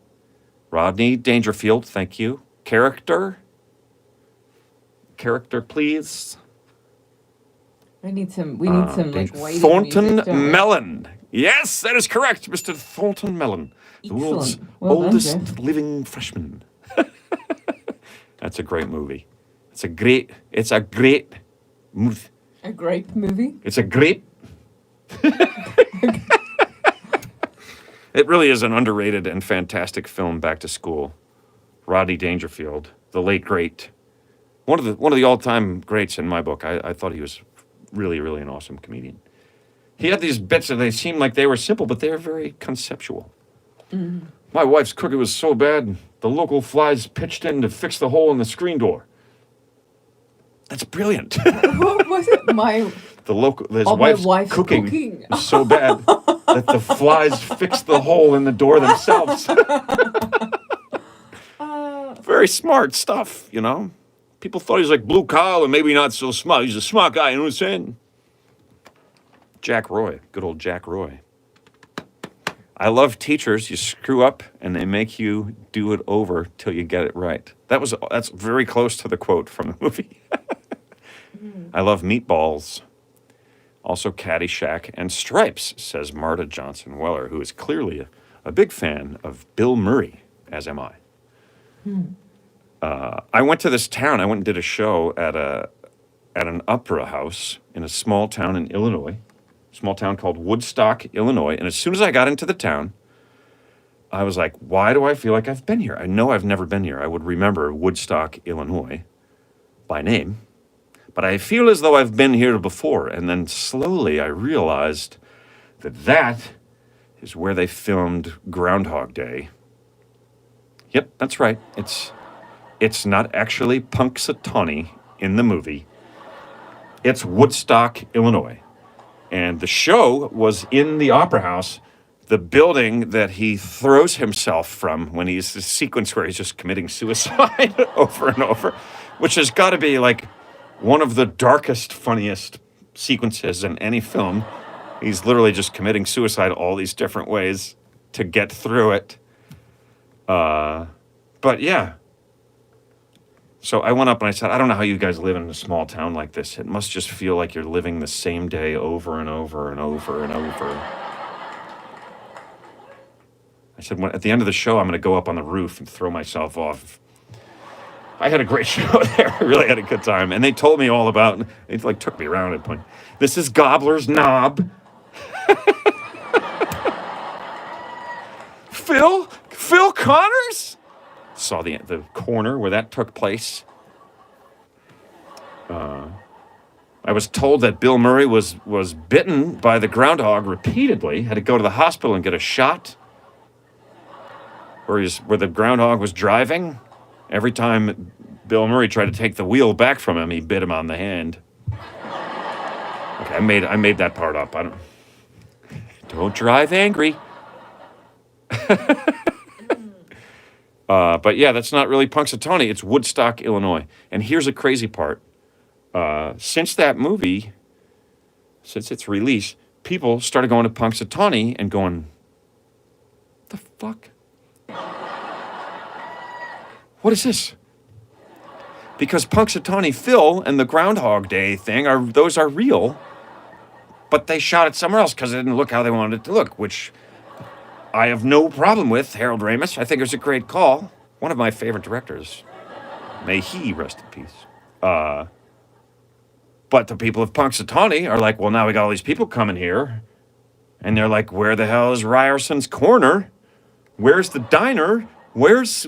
Rodney Dangerfield, thank you. Character, please. We need some like waiting Thornton music, don't we? Mellon. Yes, that is correct, Mr. Thornton Mellon. The world's Excellent. Well done, oldest Jeff. living freshman. That's a great movie. It's a great movie. A grape movie. It's a great. It really is an underrated and fantastic film. Back to School. Rodney Dangerfield, the late great, one of the all-time greats in my book. I thought he was really, really an awesome comedian. He had these bits and they seemed like they were simple, but they were very conceptual. My wife's cookie was so bad, the local flies pitched in to fix the hole in the screen door. That's brilliant. What was it? His Oh, my wife's wife's cooking cooking. was so bad that the flies fixed the hole in the door themselves. Very smart stuff, you know. People thought he was like blue collar, maybe not so smart. He's a smart guy, you know what I'm saying? Jack Roy, good old Jack Roy. I love teachers. You screw up and they make you do it over till you get it right. That's very close to the quote from the movie. I love Meatballs. Also Caddyshack and Stripes, says Marta Johnson Weller, who is clearly a big fan of Bill Murray, as am I. I went to this town. I went and did a show at an opera house in a small town in Illinois. Small town called Woodstock, Illinois. And as soon as I got into the town, I was like, why do I feel like I've been here? I know I've never been here. I would remember Woodstock, Illinois by name. But I feel as though I've been here before. And then slowly I realized that is where they filmed Groundhog Day. Yep, that's right. It's not actually Punxsutawney in the movie. It's Woodstock, Illinois. And the show was in the Opera House, the building that he throws himself from when he's the sequence where he's just committing suicide over and over, which has got to be like one of the darkest, funniest sequences in any film. He's literally just committing suicide all these different ways to get through it. But yeah. So I went up and I said, I don't know how you guys live in a small town like this. It must just feel like you're living the same day over and over and over and over. I said, at the end of the show, I'm going to go up on the roof and throw myself off. I had a great show there. I really had a good time. And they told me all about, it like took me around and point. This is Gobbler's Knob. Phil Connors? Saw the corner where that took place. I was told that Bill Murray was bitten by the groundhog repeatedly, had to go to the hospital and get a shot where the groundhog was driving. Every time Bill Murray tried to take the wheel back from him, he bit him on the hand. Okay, I made that part up. Don't drive angry. But yeah, that's not really Punxsutawney. It's Woodstock, Illinois. And here's a crazy part. Since that movie, since its release, people started going to Punxsutawney and going, the fuck? What is this? Because Punxsutawney Phil and the Groundhog Day thing those are real, but they shot it somewhere else because it didn't look how they wanted it to look, which I have no problem with. Harold Ramis, I think it was a great call. One of my favorite directors. May he rest in peace. But the people of Punxsutawney are like, well, now we got all these people coming here. And they're like, where the hell is Ryerson's Corner? Where's the diner? Where's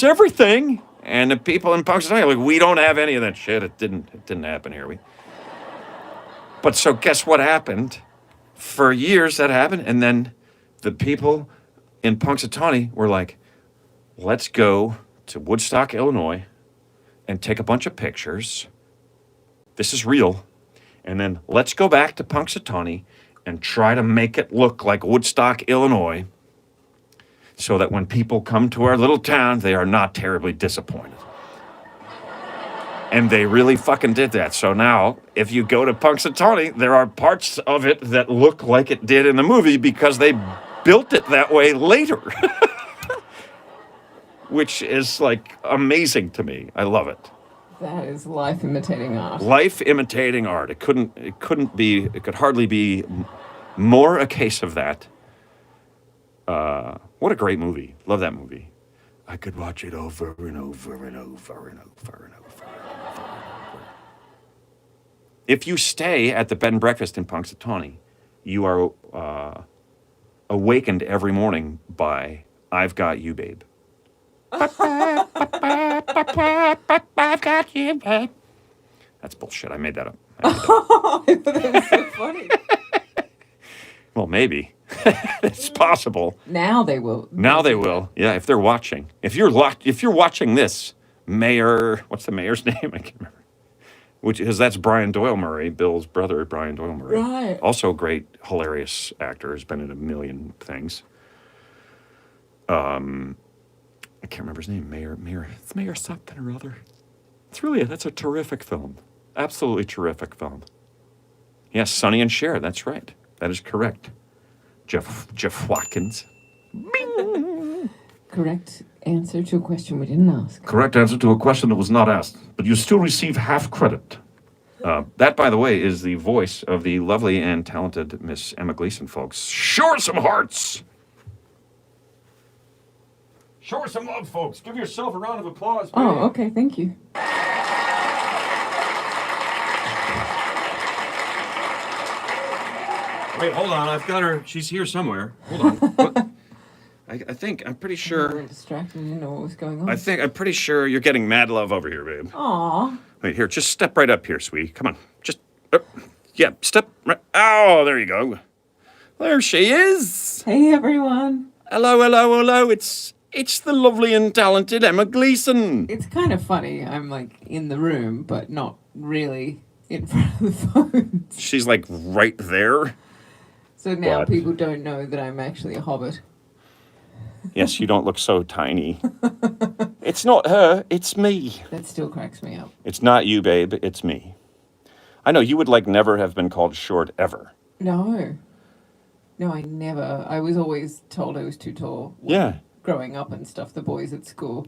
everything? And the people in Punxsutawney are like, we don't have any of that shit. It didn't happen here. But so guess what happened? For years that happened, and then the people in Punxsutawney were like, let's go to Woodstock, Illinois, and take a bunch of pictures. This is real. And then let's go back to Punxsutawney and try to make it look like Woodstock, Illinois, so that when people come to our little town, they are not terribly disappointed. And they really fucking did that. So now, if you go to Punxsutawney, there are parts of it that look like it did in the movie because they built it that way later. Which is like amazing to me. I love it. That is life imitating art. Life imitating art. It could hardly be more a case of that. What a great movie. Love that movie. I could watch it over and over and over and over and over. If you stay at the bed and breakfast in Punxsutawney, you are awakened every morning by I've Got You, Babe. I've got you, babe. That's bullshit. I made that up. I thought that was so funny. Well, maybe. It's possible. Now they will. Now they will. Yeah, if they're watching. If you're watching this, Mayor, what's the mayor's name? I can't remember. That's Brian Doyle Murray, Bill's brother, Brian Doyle Murray. Right. Also a great, hilarious actor. Has been in a million things. I can't remember his name. It's Mayor something or other. That's a terrific film. Absolutely terrific film. Yes, Sonny and Cher. That's right. That is correct. Jeff Watkins. Bing! Correct answer to a question we didn't ask. Correct answer to a question that was not asked, but you still receive half credit. That, by the way, is the voice of the lovely and talented Miss Emma Gleason, folks. Show her some hearts. Show her some love, folks. Give yourself a round of applause. Baby. Oh, okay. Thank you. Wait, hold on. I've got her. She's here somewhere. Hold on. I'm pretty sure. You were distracted. You didn't know what was going on. I'm pretty sure you're getting mad love over here, babe. Aw. Wait, here. Just step right up here, sweetie. Come on. Just. Yeah, step right. Oh, there you go. There she is. Hey, everyone. Hello. It's the lovely and talented Emma Gleason. It's kind of funny. I'm like in the room, but not really in front of the phone. She's like right there. So now people don't know that I'm actually a hobbit. Yes, you don't look so tiny. It's not her, it's me. That still cracks me up. It's not you, babe, it's me. I know you would like never have been called short ever. No, no, I never. I was always told I was too tall Yeah. when growing up and stuff. The boys at school,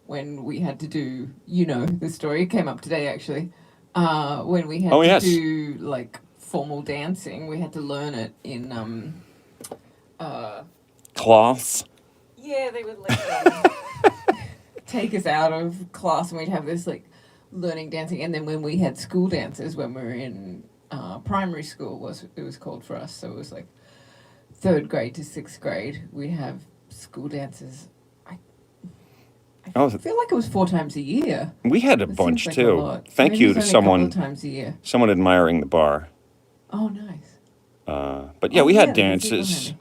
when we had to do, you know, the story came up today actually. When we had Oh to yes. do like formal dancing, we had to learn it in uh, Cloths. yeah, they would like take us out of class and we'd have this like learning dancing, and then when we had school dances when we were in primary school, was it was called for us, so it was like third grade to sixth grade, we have school dances. I Oh, feel like it was 4 times a year. we had a It seems bunch like a too. lot. Thank Maybe you it's to only a couple someone of times a year. someone admiring the bar. Oh, nice. But yeah, Oh we yeah, had the music dances.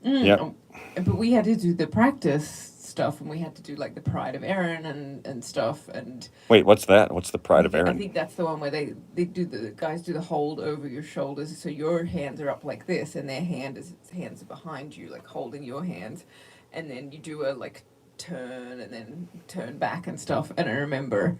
behind me. Yep. Oh, but we had to do the practice stuff, and we had to do like the Pride of Erin and stuff, and Wait, what's that? What's the Pride of I Erin? think that's the one where they do the guys do the hold over your shoulders, so your hands are up like this, and their hands are behind you, like holding your hands, and then you do a like turn and then turn back and stuff. And I remember,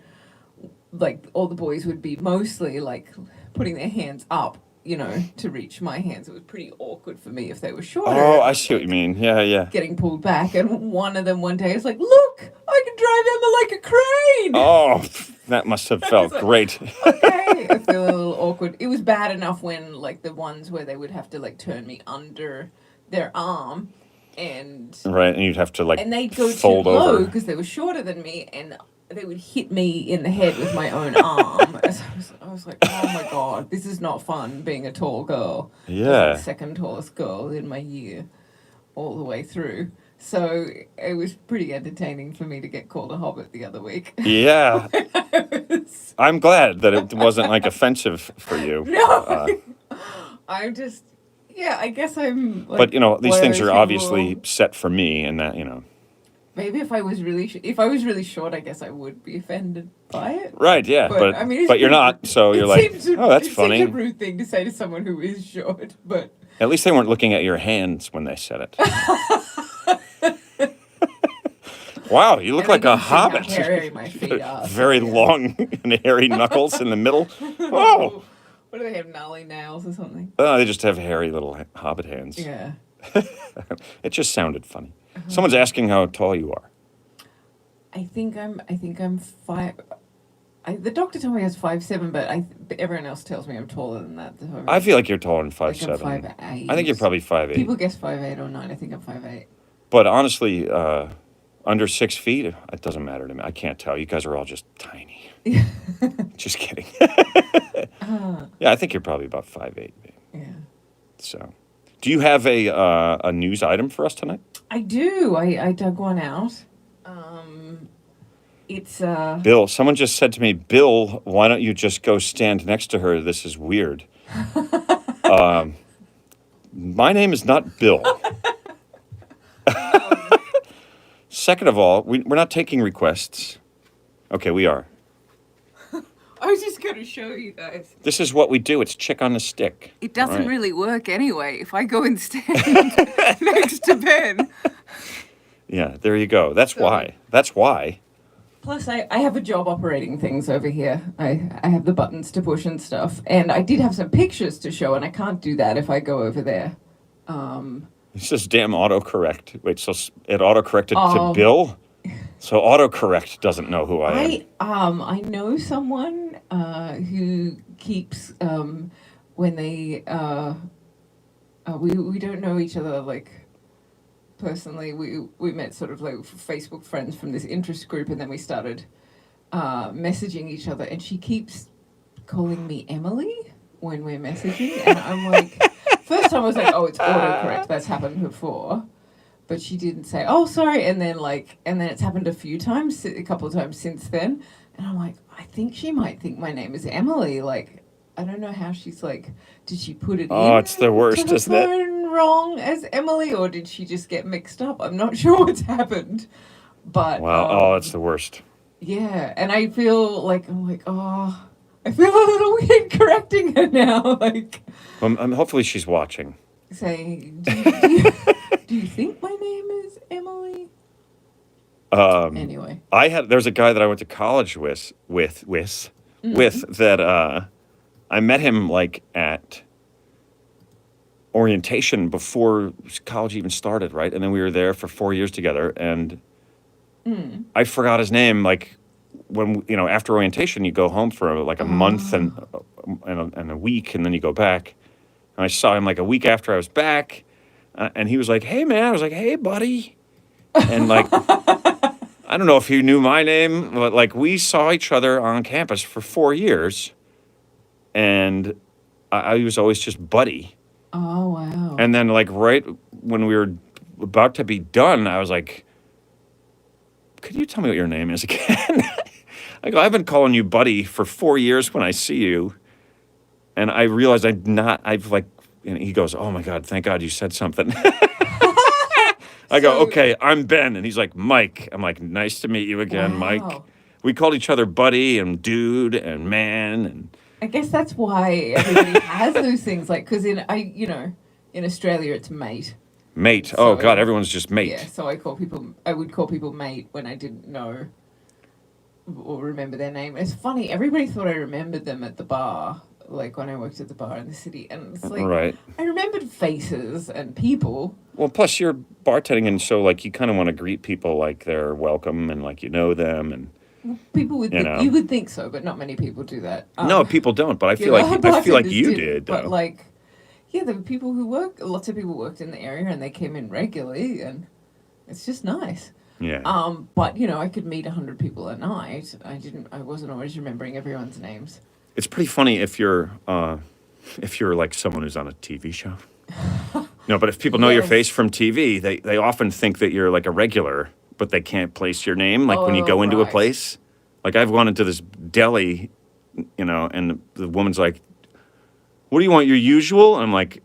like all the boys would be mostly like putting their hands up, you know, to reach my hands. It was pretty awkward for me if they were shorter. Oh, I see what you mean. Yeah, yeah. Getting pulled back, and one of them one day was like, "Look, I can drive Emma like a crane." Oh, that must have felt like, great. Okay, I feel a little awkward. It was bad enough when like the ones where they would have to like turn me under their arm, and Right, and you'd have to like they'd go too fold low over. because they were shorter than me, and they would hit me in the head with my own arm. As I was like, oh my god, this is not fun being a tall girl. I was Yeah. the second tallest girl in my year, all the way through. So it was pretty entertaining for me to get called a hobbit the other week. Yeah. I'm glad that it wasn't like offensive for you. No, I'm just, yeah, I guess I'm. Like, But you know, these one of things those are people- obviously set for me, and that, you know. Maybe if I was really, if I was really short, I guess I would be offended by it. Right, yeah, but I mean, it's but you're pretty not, rude. so you're It like, seems oh, that's it funny. seems a rude thing to say to someone who is short, but At least they weren't looking at your hands when they said it. Wow, you look and like they a didn't see how hobbit. hairy my feet are. Very long and hairy knuckles in the middle. Oh, What do they have, gnarly nails or something? they just have hairy little hobbit hands. Yeah. It just sounded funny. Someone's asking how tall you are. I think I'm five. The doctor told me I was 5'7", but everyone else tells me I'm taller than that. So I feel like you're taller than like I'm 5'7". 5'8". I think you're probably 5'8". People guess 5'8" or 9. I think I'm 5'8". But honestly, under 6 feet, it doesn't matter to me. I can't tell. You guys are all just tiny. Just kidding. Yeah, I think you're probably about 5'8". Yeah. So, do you have a news item for us tonight? I do. I dug one out. It's Bill, someone just said to me, Bill, why don't you just go stand next to her? This is weird. My name is not Bill. Second of all, we're not taking requests. Okay, we are. I was just going to show you guys. This is what we do. It's chick on the stick. It doesn't Right. really work anyway if I go and stand next to Ben. Yeah, there you go. That's So- why. That's why. Plus, I have a job operating things over here. I have the buttons to push and stuff. And I did have some pictures to show, and I can't do that if I go over there. It's just damn autocorrect. Wait, so it autocorrected Oh. to Bill? So autocorrect doesn't know who I am. I know someone who keeps when they we don't know each other like personally. We met sort of like Facebook friends from this interest group, and then we started messaging each other. And she keeps calling me Emily when we're messaging, and I'm like, first time I was like, oh, it's autocorrect. That's happened before. But she didn't say, oh, sorry. And then it's happened a couple of times since then. And I'm like, I think she might think my name is Emily. Like, I don't know how she's like, did she put it in? Oh, it's the worst, to the isn't it? phone wrong as Emily, or did she just get mixed up? I'm not sure what's happened. But Wow. Oh, it's the worst. yeah, and I feel like I feel a little weird correcting her now, like Hopefully she's watching. saying, do you think my name is Emily? Anyway, There's a guy that I went to college with that I met him like at orientation before college even started, right? And then we were there for 4 years together, and I forgot his name. Like when after orientation, you go home for like a month and a week, and then you go back. And I saw him like a week after I was back, and he was like, "Hey, man," I was like, "Hey, buddy," and like I don't know if he knew my name, but like we saw each other on campus for 4 years, and I was always just buddy. Oh, wow. And then like right when we were about to be done, I was like, "Could you tell me what your name is again?" I go, "I've been calling you buddy for 4 years when I see you," and I realized I've like, and he goes, "Oh my God, thank God you said something." I go, So- "Okay, I'm Ben," and he's like, "Mike." I'm like, "Nice to meet you again, Mike." Wow. We called each other buddy and dude and man, and I guess that's why everybody has those things, like, because in Australia it's mate. mate. Oh So- God, everyone's just mate. Yeah, so I would call people mate when I didn't know or remember their name. It's funny, everybody thought I remembered them at the bar, like when I worked at the bar in the city, and it's like Right. I remembered faces and people. Well, plus you're bartending, and so like you kind of want to greet people like they're welcome and like you know them, and People would You know. you would think so, but not many people do that. no, people don't. But I feel Yeah, like bartenders you do, did. But Though. like, yeah, there were people who lots of people worked in the area, and they came in regularly, and it's just nice. Yeah. But I could meet 100 people a night. I wasn't always remembering everyone's names. It's pretty funny if you're like someone who's on a TV show. No, but if people know your Yes. face from TV, they often think that you're like a regular, but they can't place your name. Like when you go into a right. place, like I've gone into this deli, and the woman's like, "What do you want? Your usual?" And I'm like,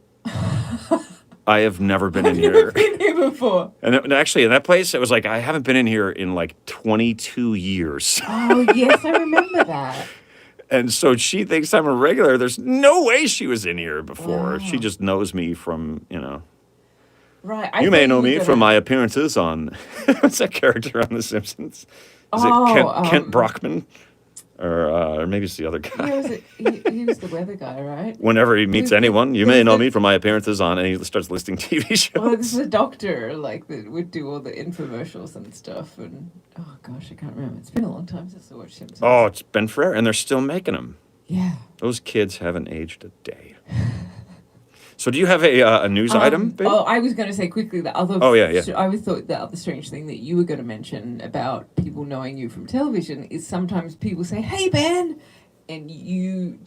"I have never been in I've never here." been here before. And actually, in that place, it was like I haven't been in here in like 22 years. Oh yes, I remember that. And so she thinks I'm a regular. There's no way she was in here before. Wow. She just knows me from, Right. you may know were me gonna- from my appearances on, what's that character on The Simpsons? Is it Kent Brockman? Or maybe it's the other Yeah, guy. was it? He was the weather guy, right? Whenever he meets Who's the- anyone, you who's may know the- me from my appearances on, and he starts listing TV Well, it's shows. the doctor, like that would do all the infomercials and stuff. And oh gosh, I can't remember. It's been a long time since I watched Simpsons. Oh, it's been forever, and they're still making them. yeah. Those kids haven't aged a day. So do you have a news item, Ben? Oh, I was going to say quickly the other. Oh, yeah. I was thought the other strange thing that you were going to mention about people knowing you from television is sometimes people say, "Hey, Ben," and you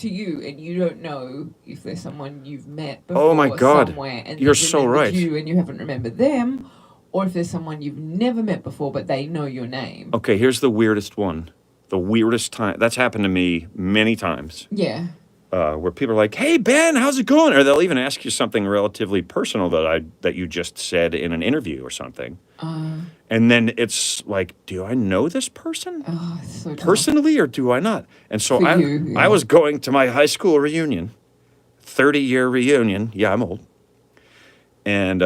don't know if there's someone you've met before. Oh, my God. Somewhere, and You're they've so remembered right. You and you haven't remembered them, or if there's someone you've never met before but they know your name. Okay, here's the weirdest one. The weirdest time. That's happened to me many times. Yeah. Where people are like, "Hey Ben, how's it going?" Or they'll even ask you something relatively personal that you just said in an interview or something, and then it's like, "Do I know this person Oh, it's so tough. personally, or do I not?" And so For I you, yeah. I was going to my high school reunion, 30-year reunion. Yeah, I'm old, and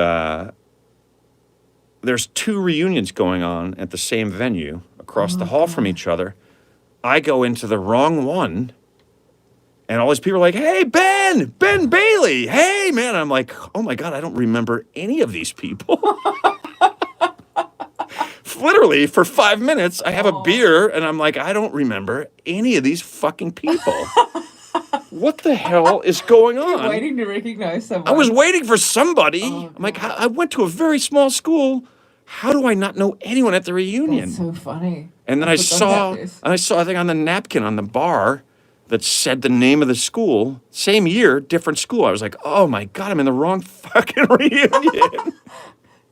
there's two reunions going on at the same venue across the hall from each other. I go into the wrong one. And all these people are like, "Hey, Ben Bailey. Hey, man." I'm like, "Oh my God, I don't remember any of these people." Literally, for 5 minutes, I have a beer and I'm like, "I don't remember any of these fucking people." What the hell is going on? Waiting to recognize someone. I was waiting for somebody. Oh, I'm like, I went to a very small school. How do I not know anyone at the reunion? That's so funny. And then I forgot about this. saw a thing on the napkin on the bar that said the name of the school. Same year, different school. I was like, "Oh my God, I'm in the wrong fucking reunion."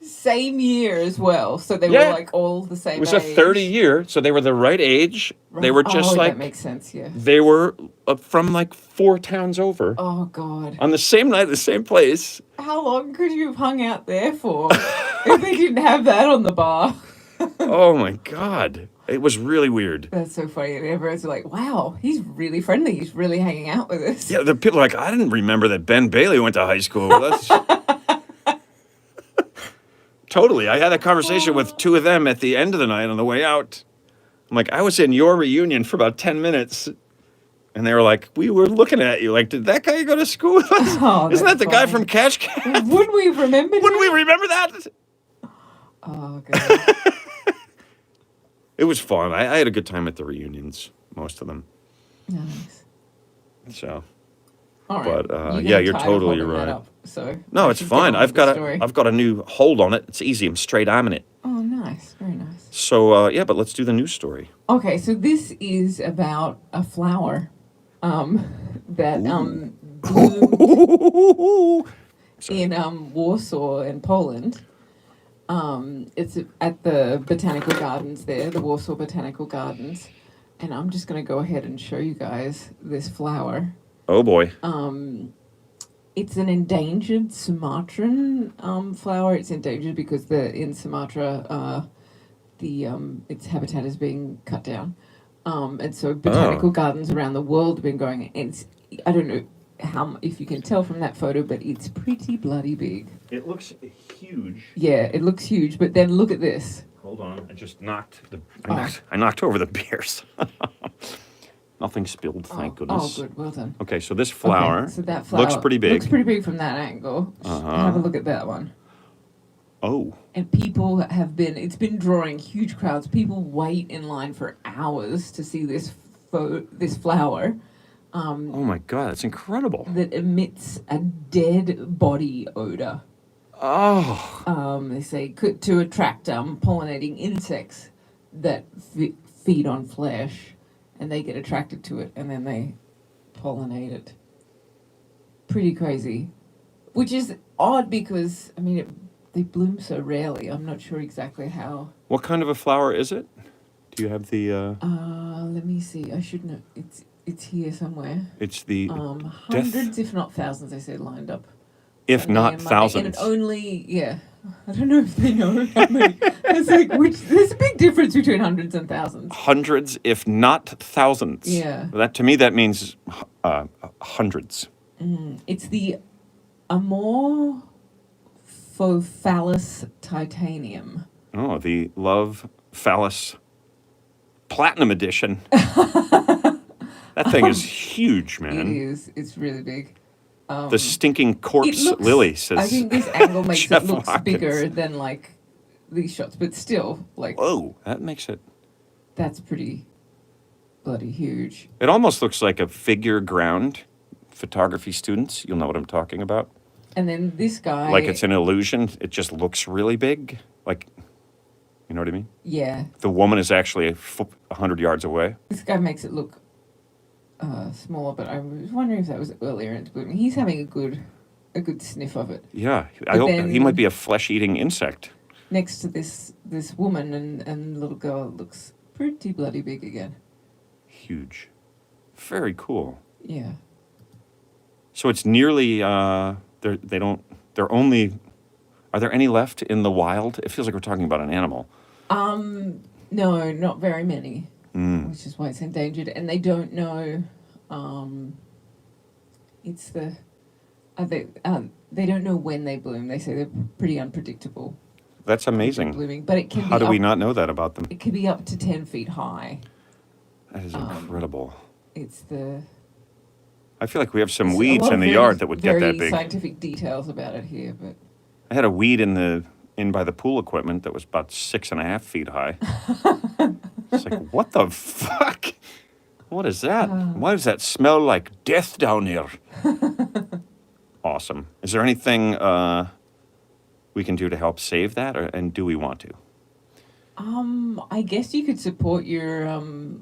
Same year as well, so they Yeah. were like all the same. It was a age. 30-year, so they were the right age. They were just oh, like that makes sense. Yeah. they were from like 4 towns over Oh God. on the same night, the same place. How long could you have hung out there for if they didn't have that on the bar? Oh my God, it was really weird. That's so funny. And everyone's like, "Wow, he's really friendly. He's really hanging out with us." Yeah, the people are like, "I didn't remember that Ben Bailey went to high school with us." Totally. I had a conversation with 2 of them at the end of the night on the way out. I'm like, "I was in your reunion for about 10 minutes. And they were like, we were looking at you like, did that guy go to school with us? Oh, Isn't that that's the guy funny. from Cash Cab? Would we remember? Wouldn't we remember that? Oh god. It was fun. I had a good time at the reunions, most of them. Nice. So, All right. but yeah, you're totally right. Up, so No, I it's should get fine. on with the story. I've got a new hold on it. It's easy. I'm straight arming it. Oh, nice. Very nice. So yeah, but let's do the news story. Okay, so this is about a flower that bloomed in Warsaw in Poland. It's at the Botanical Gardens there, the Warsaw Botanical Gardens. And I'm just going to go ahead and show you guys this flower. Oh boy. It's an endangered Sumatran flower. It's endangered because in Sumatra its habitat is being cut down. And so botanical gardens around the world have been going. And I don't know if you can tell from that photo, but it's pretty bloody big. It looks huge. Yeah, it looks huge. But then look at this. Hold on, I just I knocked over the beers. Nothing spilled, thank goodness. Oh, good. Well done. Okay, so this flower, Okay, so that flower looks pretty big. Looks pretty big from that angle. Just have a look at that one. Oh. And people it's been drawing huge crowds. People wait in line for hours to see this flower. Oh my God, that's incredible. That emits a dead body odor. Oh. They say to attract pollinating insects that feed on flesh, and they get attracted to it, and then they pollinate it. Pretty crazy, which is odd because they bloom so rarely. I'm not sure exactly how. What kind of a flower is it? Do you have the? Let me see. I should know. It's here somewhere. It's the hundreds, if not thousands, they said lined up. If not thousands. And only, yeah. I don't know if they know how many. It's like, there's a big difference between hundreds and thousands. Hundreds, if not thousands. Yeah. That to me, that means hundreds. It's the Amorphophallus titanium. Oh, the Love Phallus Platinum Edition. That thing is huge, man. It is. It's really big. The stinking corpse lily says. I think this angle makes Jeff it look Watkins. bigger than like these shots, but still, like. Whoa, that makes it. That's pretty bloody huge. It almost looks like a figure ground. Photography students, you'll know what I'm talking about. And then this guy. Like it's an illusion. It just looks really big. Like, you know what I mean? Yeah. The woman is actually 100 yards away. This guy makes it look smaller, but I was wondering if that was earlier into blooming. He's having a good sniff of it. Yeah, I hope he might be a flesh-eating insect. Next to this woman and little girl looks pretty bloody big again. Huge. Very cool. Yeah. So it's nearly are there any left in the wild? It feels like we're talking about an animal. No, not very many. Which is why it's endangered, and they don't know. They don't know when they bloom. They say they're pretty unpredictable. That's amazing. Blooming, but it can. How do we not know that about them? It could be up to 10 feet high. That is incredible. I feel like we have some weeds in the yard that would get that big. Very scientific details about it here, but I had a weed in by the pool equipment that was about 6.5 feet high. It's like, what the fuck? What is that? Why does that smell like death down here? Awesome. Is there anything we can do to help save that, and do we want to? I guess you could support your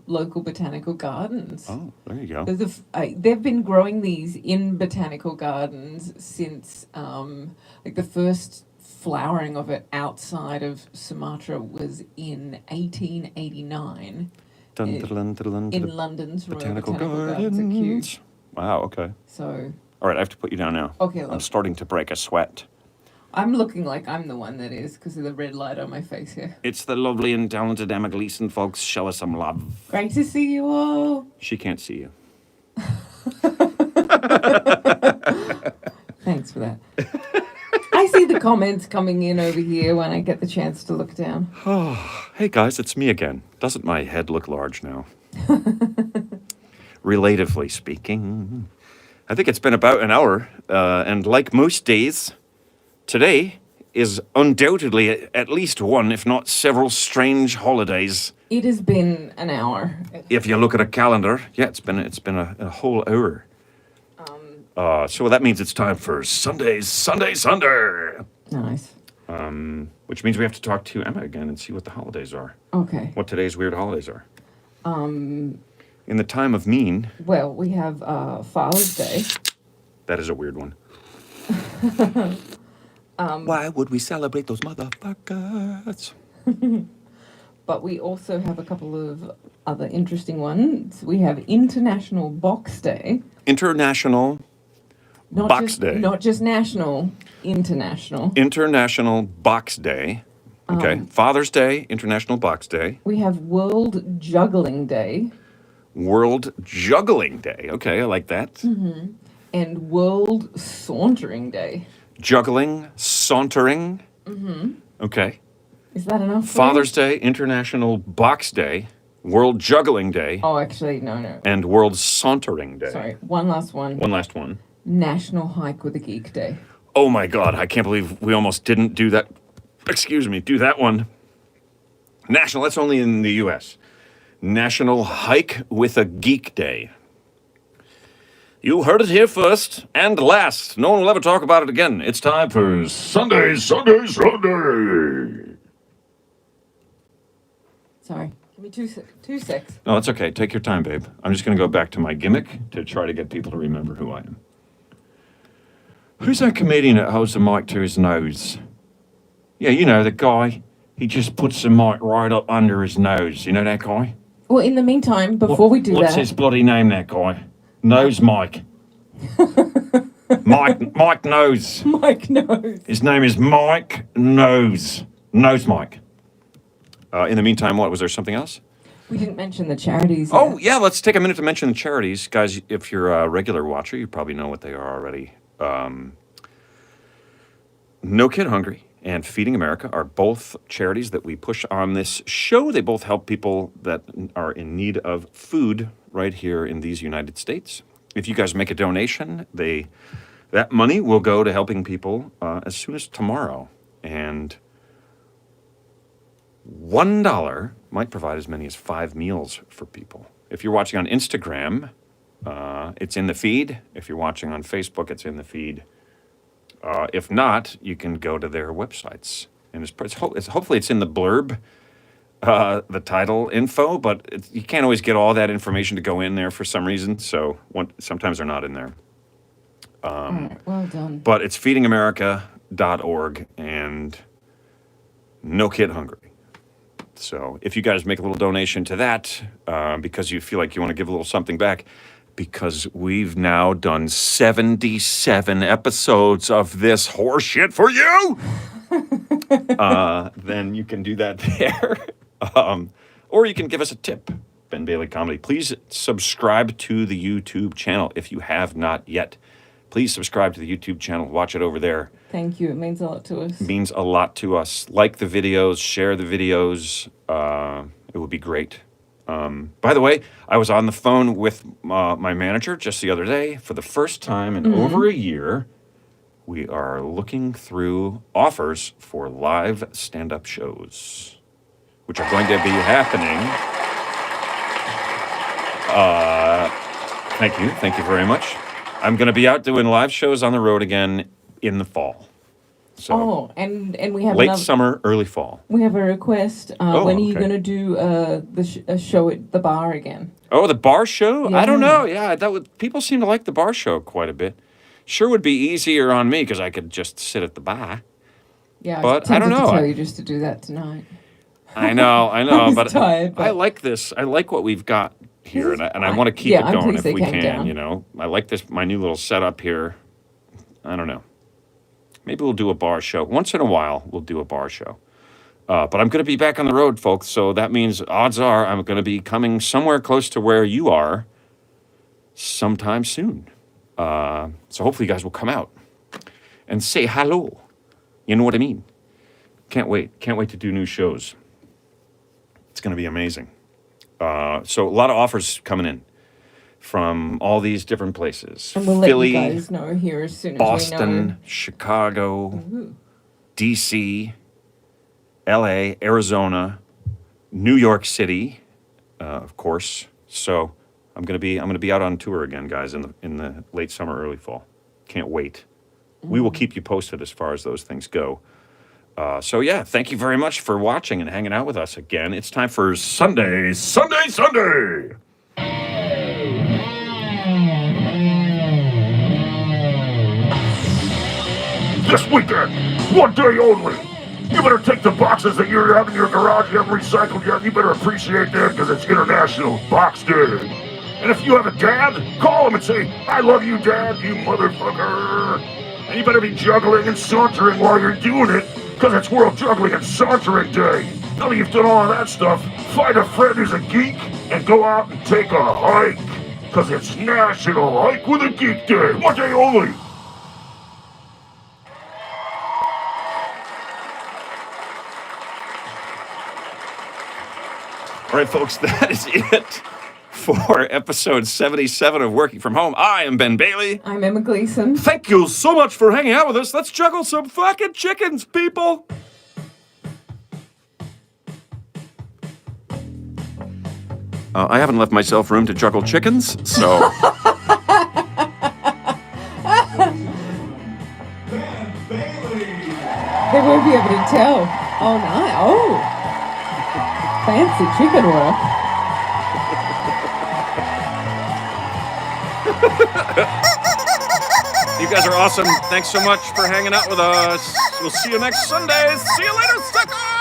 local botanical gardens. Oh, there you go. They've been growing these in botanical gardens since the first flowering of it outside of Sumatra was in 1889 in London's Royal Botanical Gardens at Kew. Wow, okay. So. All right, I have to put you down now. Okay, I'm starting to break a sweat. I'm looking like I'm the one that is because of the red light on my face here. It's the lovely and talented Emma Gleason, folks. Show us some love. Great to see you all. She can't see you. Thanks for that. I see the comments coming in over here when I get the chance to look down. Oh, hey guys, it's me again. Doesn't my head look large now? relatively speaking. I think it's been about an hour, and like most days, today is undoubtedly at least one, if not several, strange holidays. It has been an hour. If you look at a calendar, yeah, it's been a whole hour. So that means it's time for Sunday. Nice. Which means we have to talk to Emma again and see what the holidays are. Okay. What today's weird holidays are. In the time of mean, Well, we have Father's Day. that is a weird one. Why would we celebrate those motherfuckers? But we also have a couple of other interesting ones. We have International Box Day. International Not Box just, Day. Not just national, international. International Box Day. Okay. Father's Day, International Box Day. We have World Juggling Day World Juggling Day. Okay, I like that. and World Sauntering Day. Juggling, sauntering. Okay. Is that enough? for you? Father's Day, International Box Day, World Juggling Day, Oh, actually, no. and World Sauntering Day. Sorry, one last one. One last one. National Hike with a Geek Day. Oh my God, I can't believe we almost didn't do that. Excuse me, do that one. National, that's only in the US. National Hike with a Geek Day. You heard it here first and last. No one will ever talk about it again. It's time for Sunday. Sorry, give me two secs. No, it's okay. Take your time, babe. I'm just going to go back to my gimmick to try to get people to remember who I am. Who's that comedian that holds the mic to his nose? Yeah, you know, the guy. He just puts the mic right up under his nose. You know that guy? Well, in the meantime, before we do What's that, his bloody name, that guy? Nose Mike. Mike Nose. Mike knows. His name is Mike Nose. Nose Mike. In the meantime, what? Was there something else? We didn't mention the charities. Oh, yet. yeah, let's take a minute to mention the charities. Guys, if you're a regular watcher, you probably know what they are already. No Kid Hungry and Feeding America are both charities that we push on this show. They both help people that are in need of food right here in these United States. If you guys make a donation, that money will go to helping people as soon as tomorrow. And $1 might provide as many as 5 meals for people. If you're watching on Instagram, it's in the feed. If you're watching on Facebook, it's in the feed. If not, you can go to their websites. And hopefully it's in the blurb, the title info, but you can't always get all that information to go in there for some reason. So sometimes they're not in there. All right, well done. But it's feedingamerica.org and No Kid Hungry. So if you guys make a little donation to that, because you feel like you want to give a little something back, because we've now done 77 episodes of this horseshit for you, then you can do that there. Or you can give us a tip, Ben Bailey Comedy. Please subscribe to the YouTube channel if you have not yet. Please subscribe to the YouTube channel. Watch it over there. Thank you. It means a lot to us. It means a lot to us. Like the videos, share the videos. It would be great. By the way, I was on the phone with my manager just the other day. For the first time in over a year, we are looking through offers for live stand-up shows, which are going to be happening. Thank you very much. I'm going to be out doing live shows on the road again in the fall. So Oh, and we have late summer, early fall. We have a request. Oh, when are you okay. going to do a show at the bar again? Oh, the bar show? I don't Yeah. know. Yeah, people seem to like the bar show quite a bit. Sure would be easier on me because I could just sit at the bar. Yeah, But I I was don't tempted know. to tell you just to do that tonight. I know, was but tired, I but- like this. I like what we've got here, This is and I fine. want to keep Yeah, it I'm going pleased if they we came can. down. You know, I like my new little setup here. I don't know. Maybe we'll do a bar show once in a while. We'll do a bar show. But I'm going to be back on the road, folks. So that means odds are I'm going to be coming somewhere close to where you are sometime soon. So hopefully you guys will come out and say hello. You know what I mean? Can't wait. Can't wait to do new shows. It's going to be amazing. So a lot of offers coming in. from all these different places. And we'll let Philly, you guys know here as soon as we know. Boston, Chicago, Ooh. DC, LA, Arizona, New York City, of course. So I'm gonna be out on tour again, guys, in the late summer, early fall. Can't wait. We will keep you posted as far as those things go. So yeah, thank you very much for watching and hanging out with us again. It's time for Sunday. This weekend, one day only. You better take the boxes that you have in your garage you haven't recycled yet. You better appreciate that because it's International Box Day. And if you have a dad, call him and say, "I love you, Dad, you motherfucker." And you better be juggling and sauntering while you're doing it because it's World Juggling and Sauntering Day. Now that you've done all of that stuff, find a friend who's a geek and go out and take a hike because it's National Hike with a Geek Day. One day only. All right, folks, that is it for episode 77 of Working From Home. I am Ben Bailey. I'm Emma Gleason. Thank you so much for hanging out with us. Let's juggle some fucking chickens, people. I haven't left myself room to juggle chickens, so... They won't be able to tell. Oh, nice. Oh, fancy chicken work. You guys are awesome. Thanks so much for hanging out with us. We'll see you next Sunday. See you later, suckers!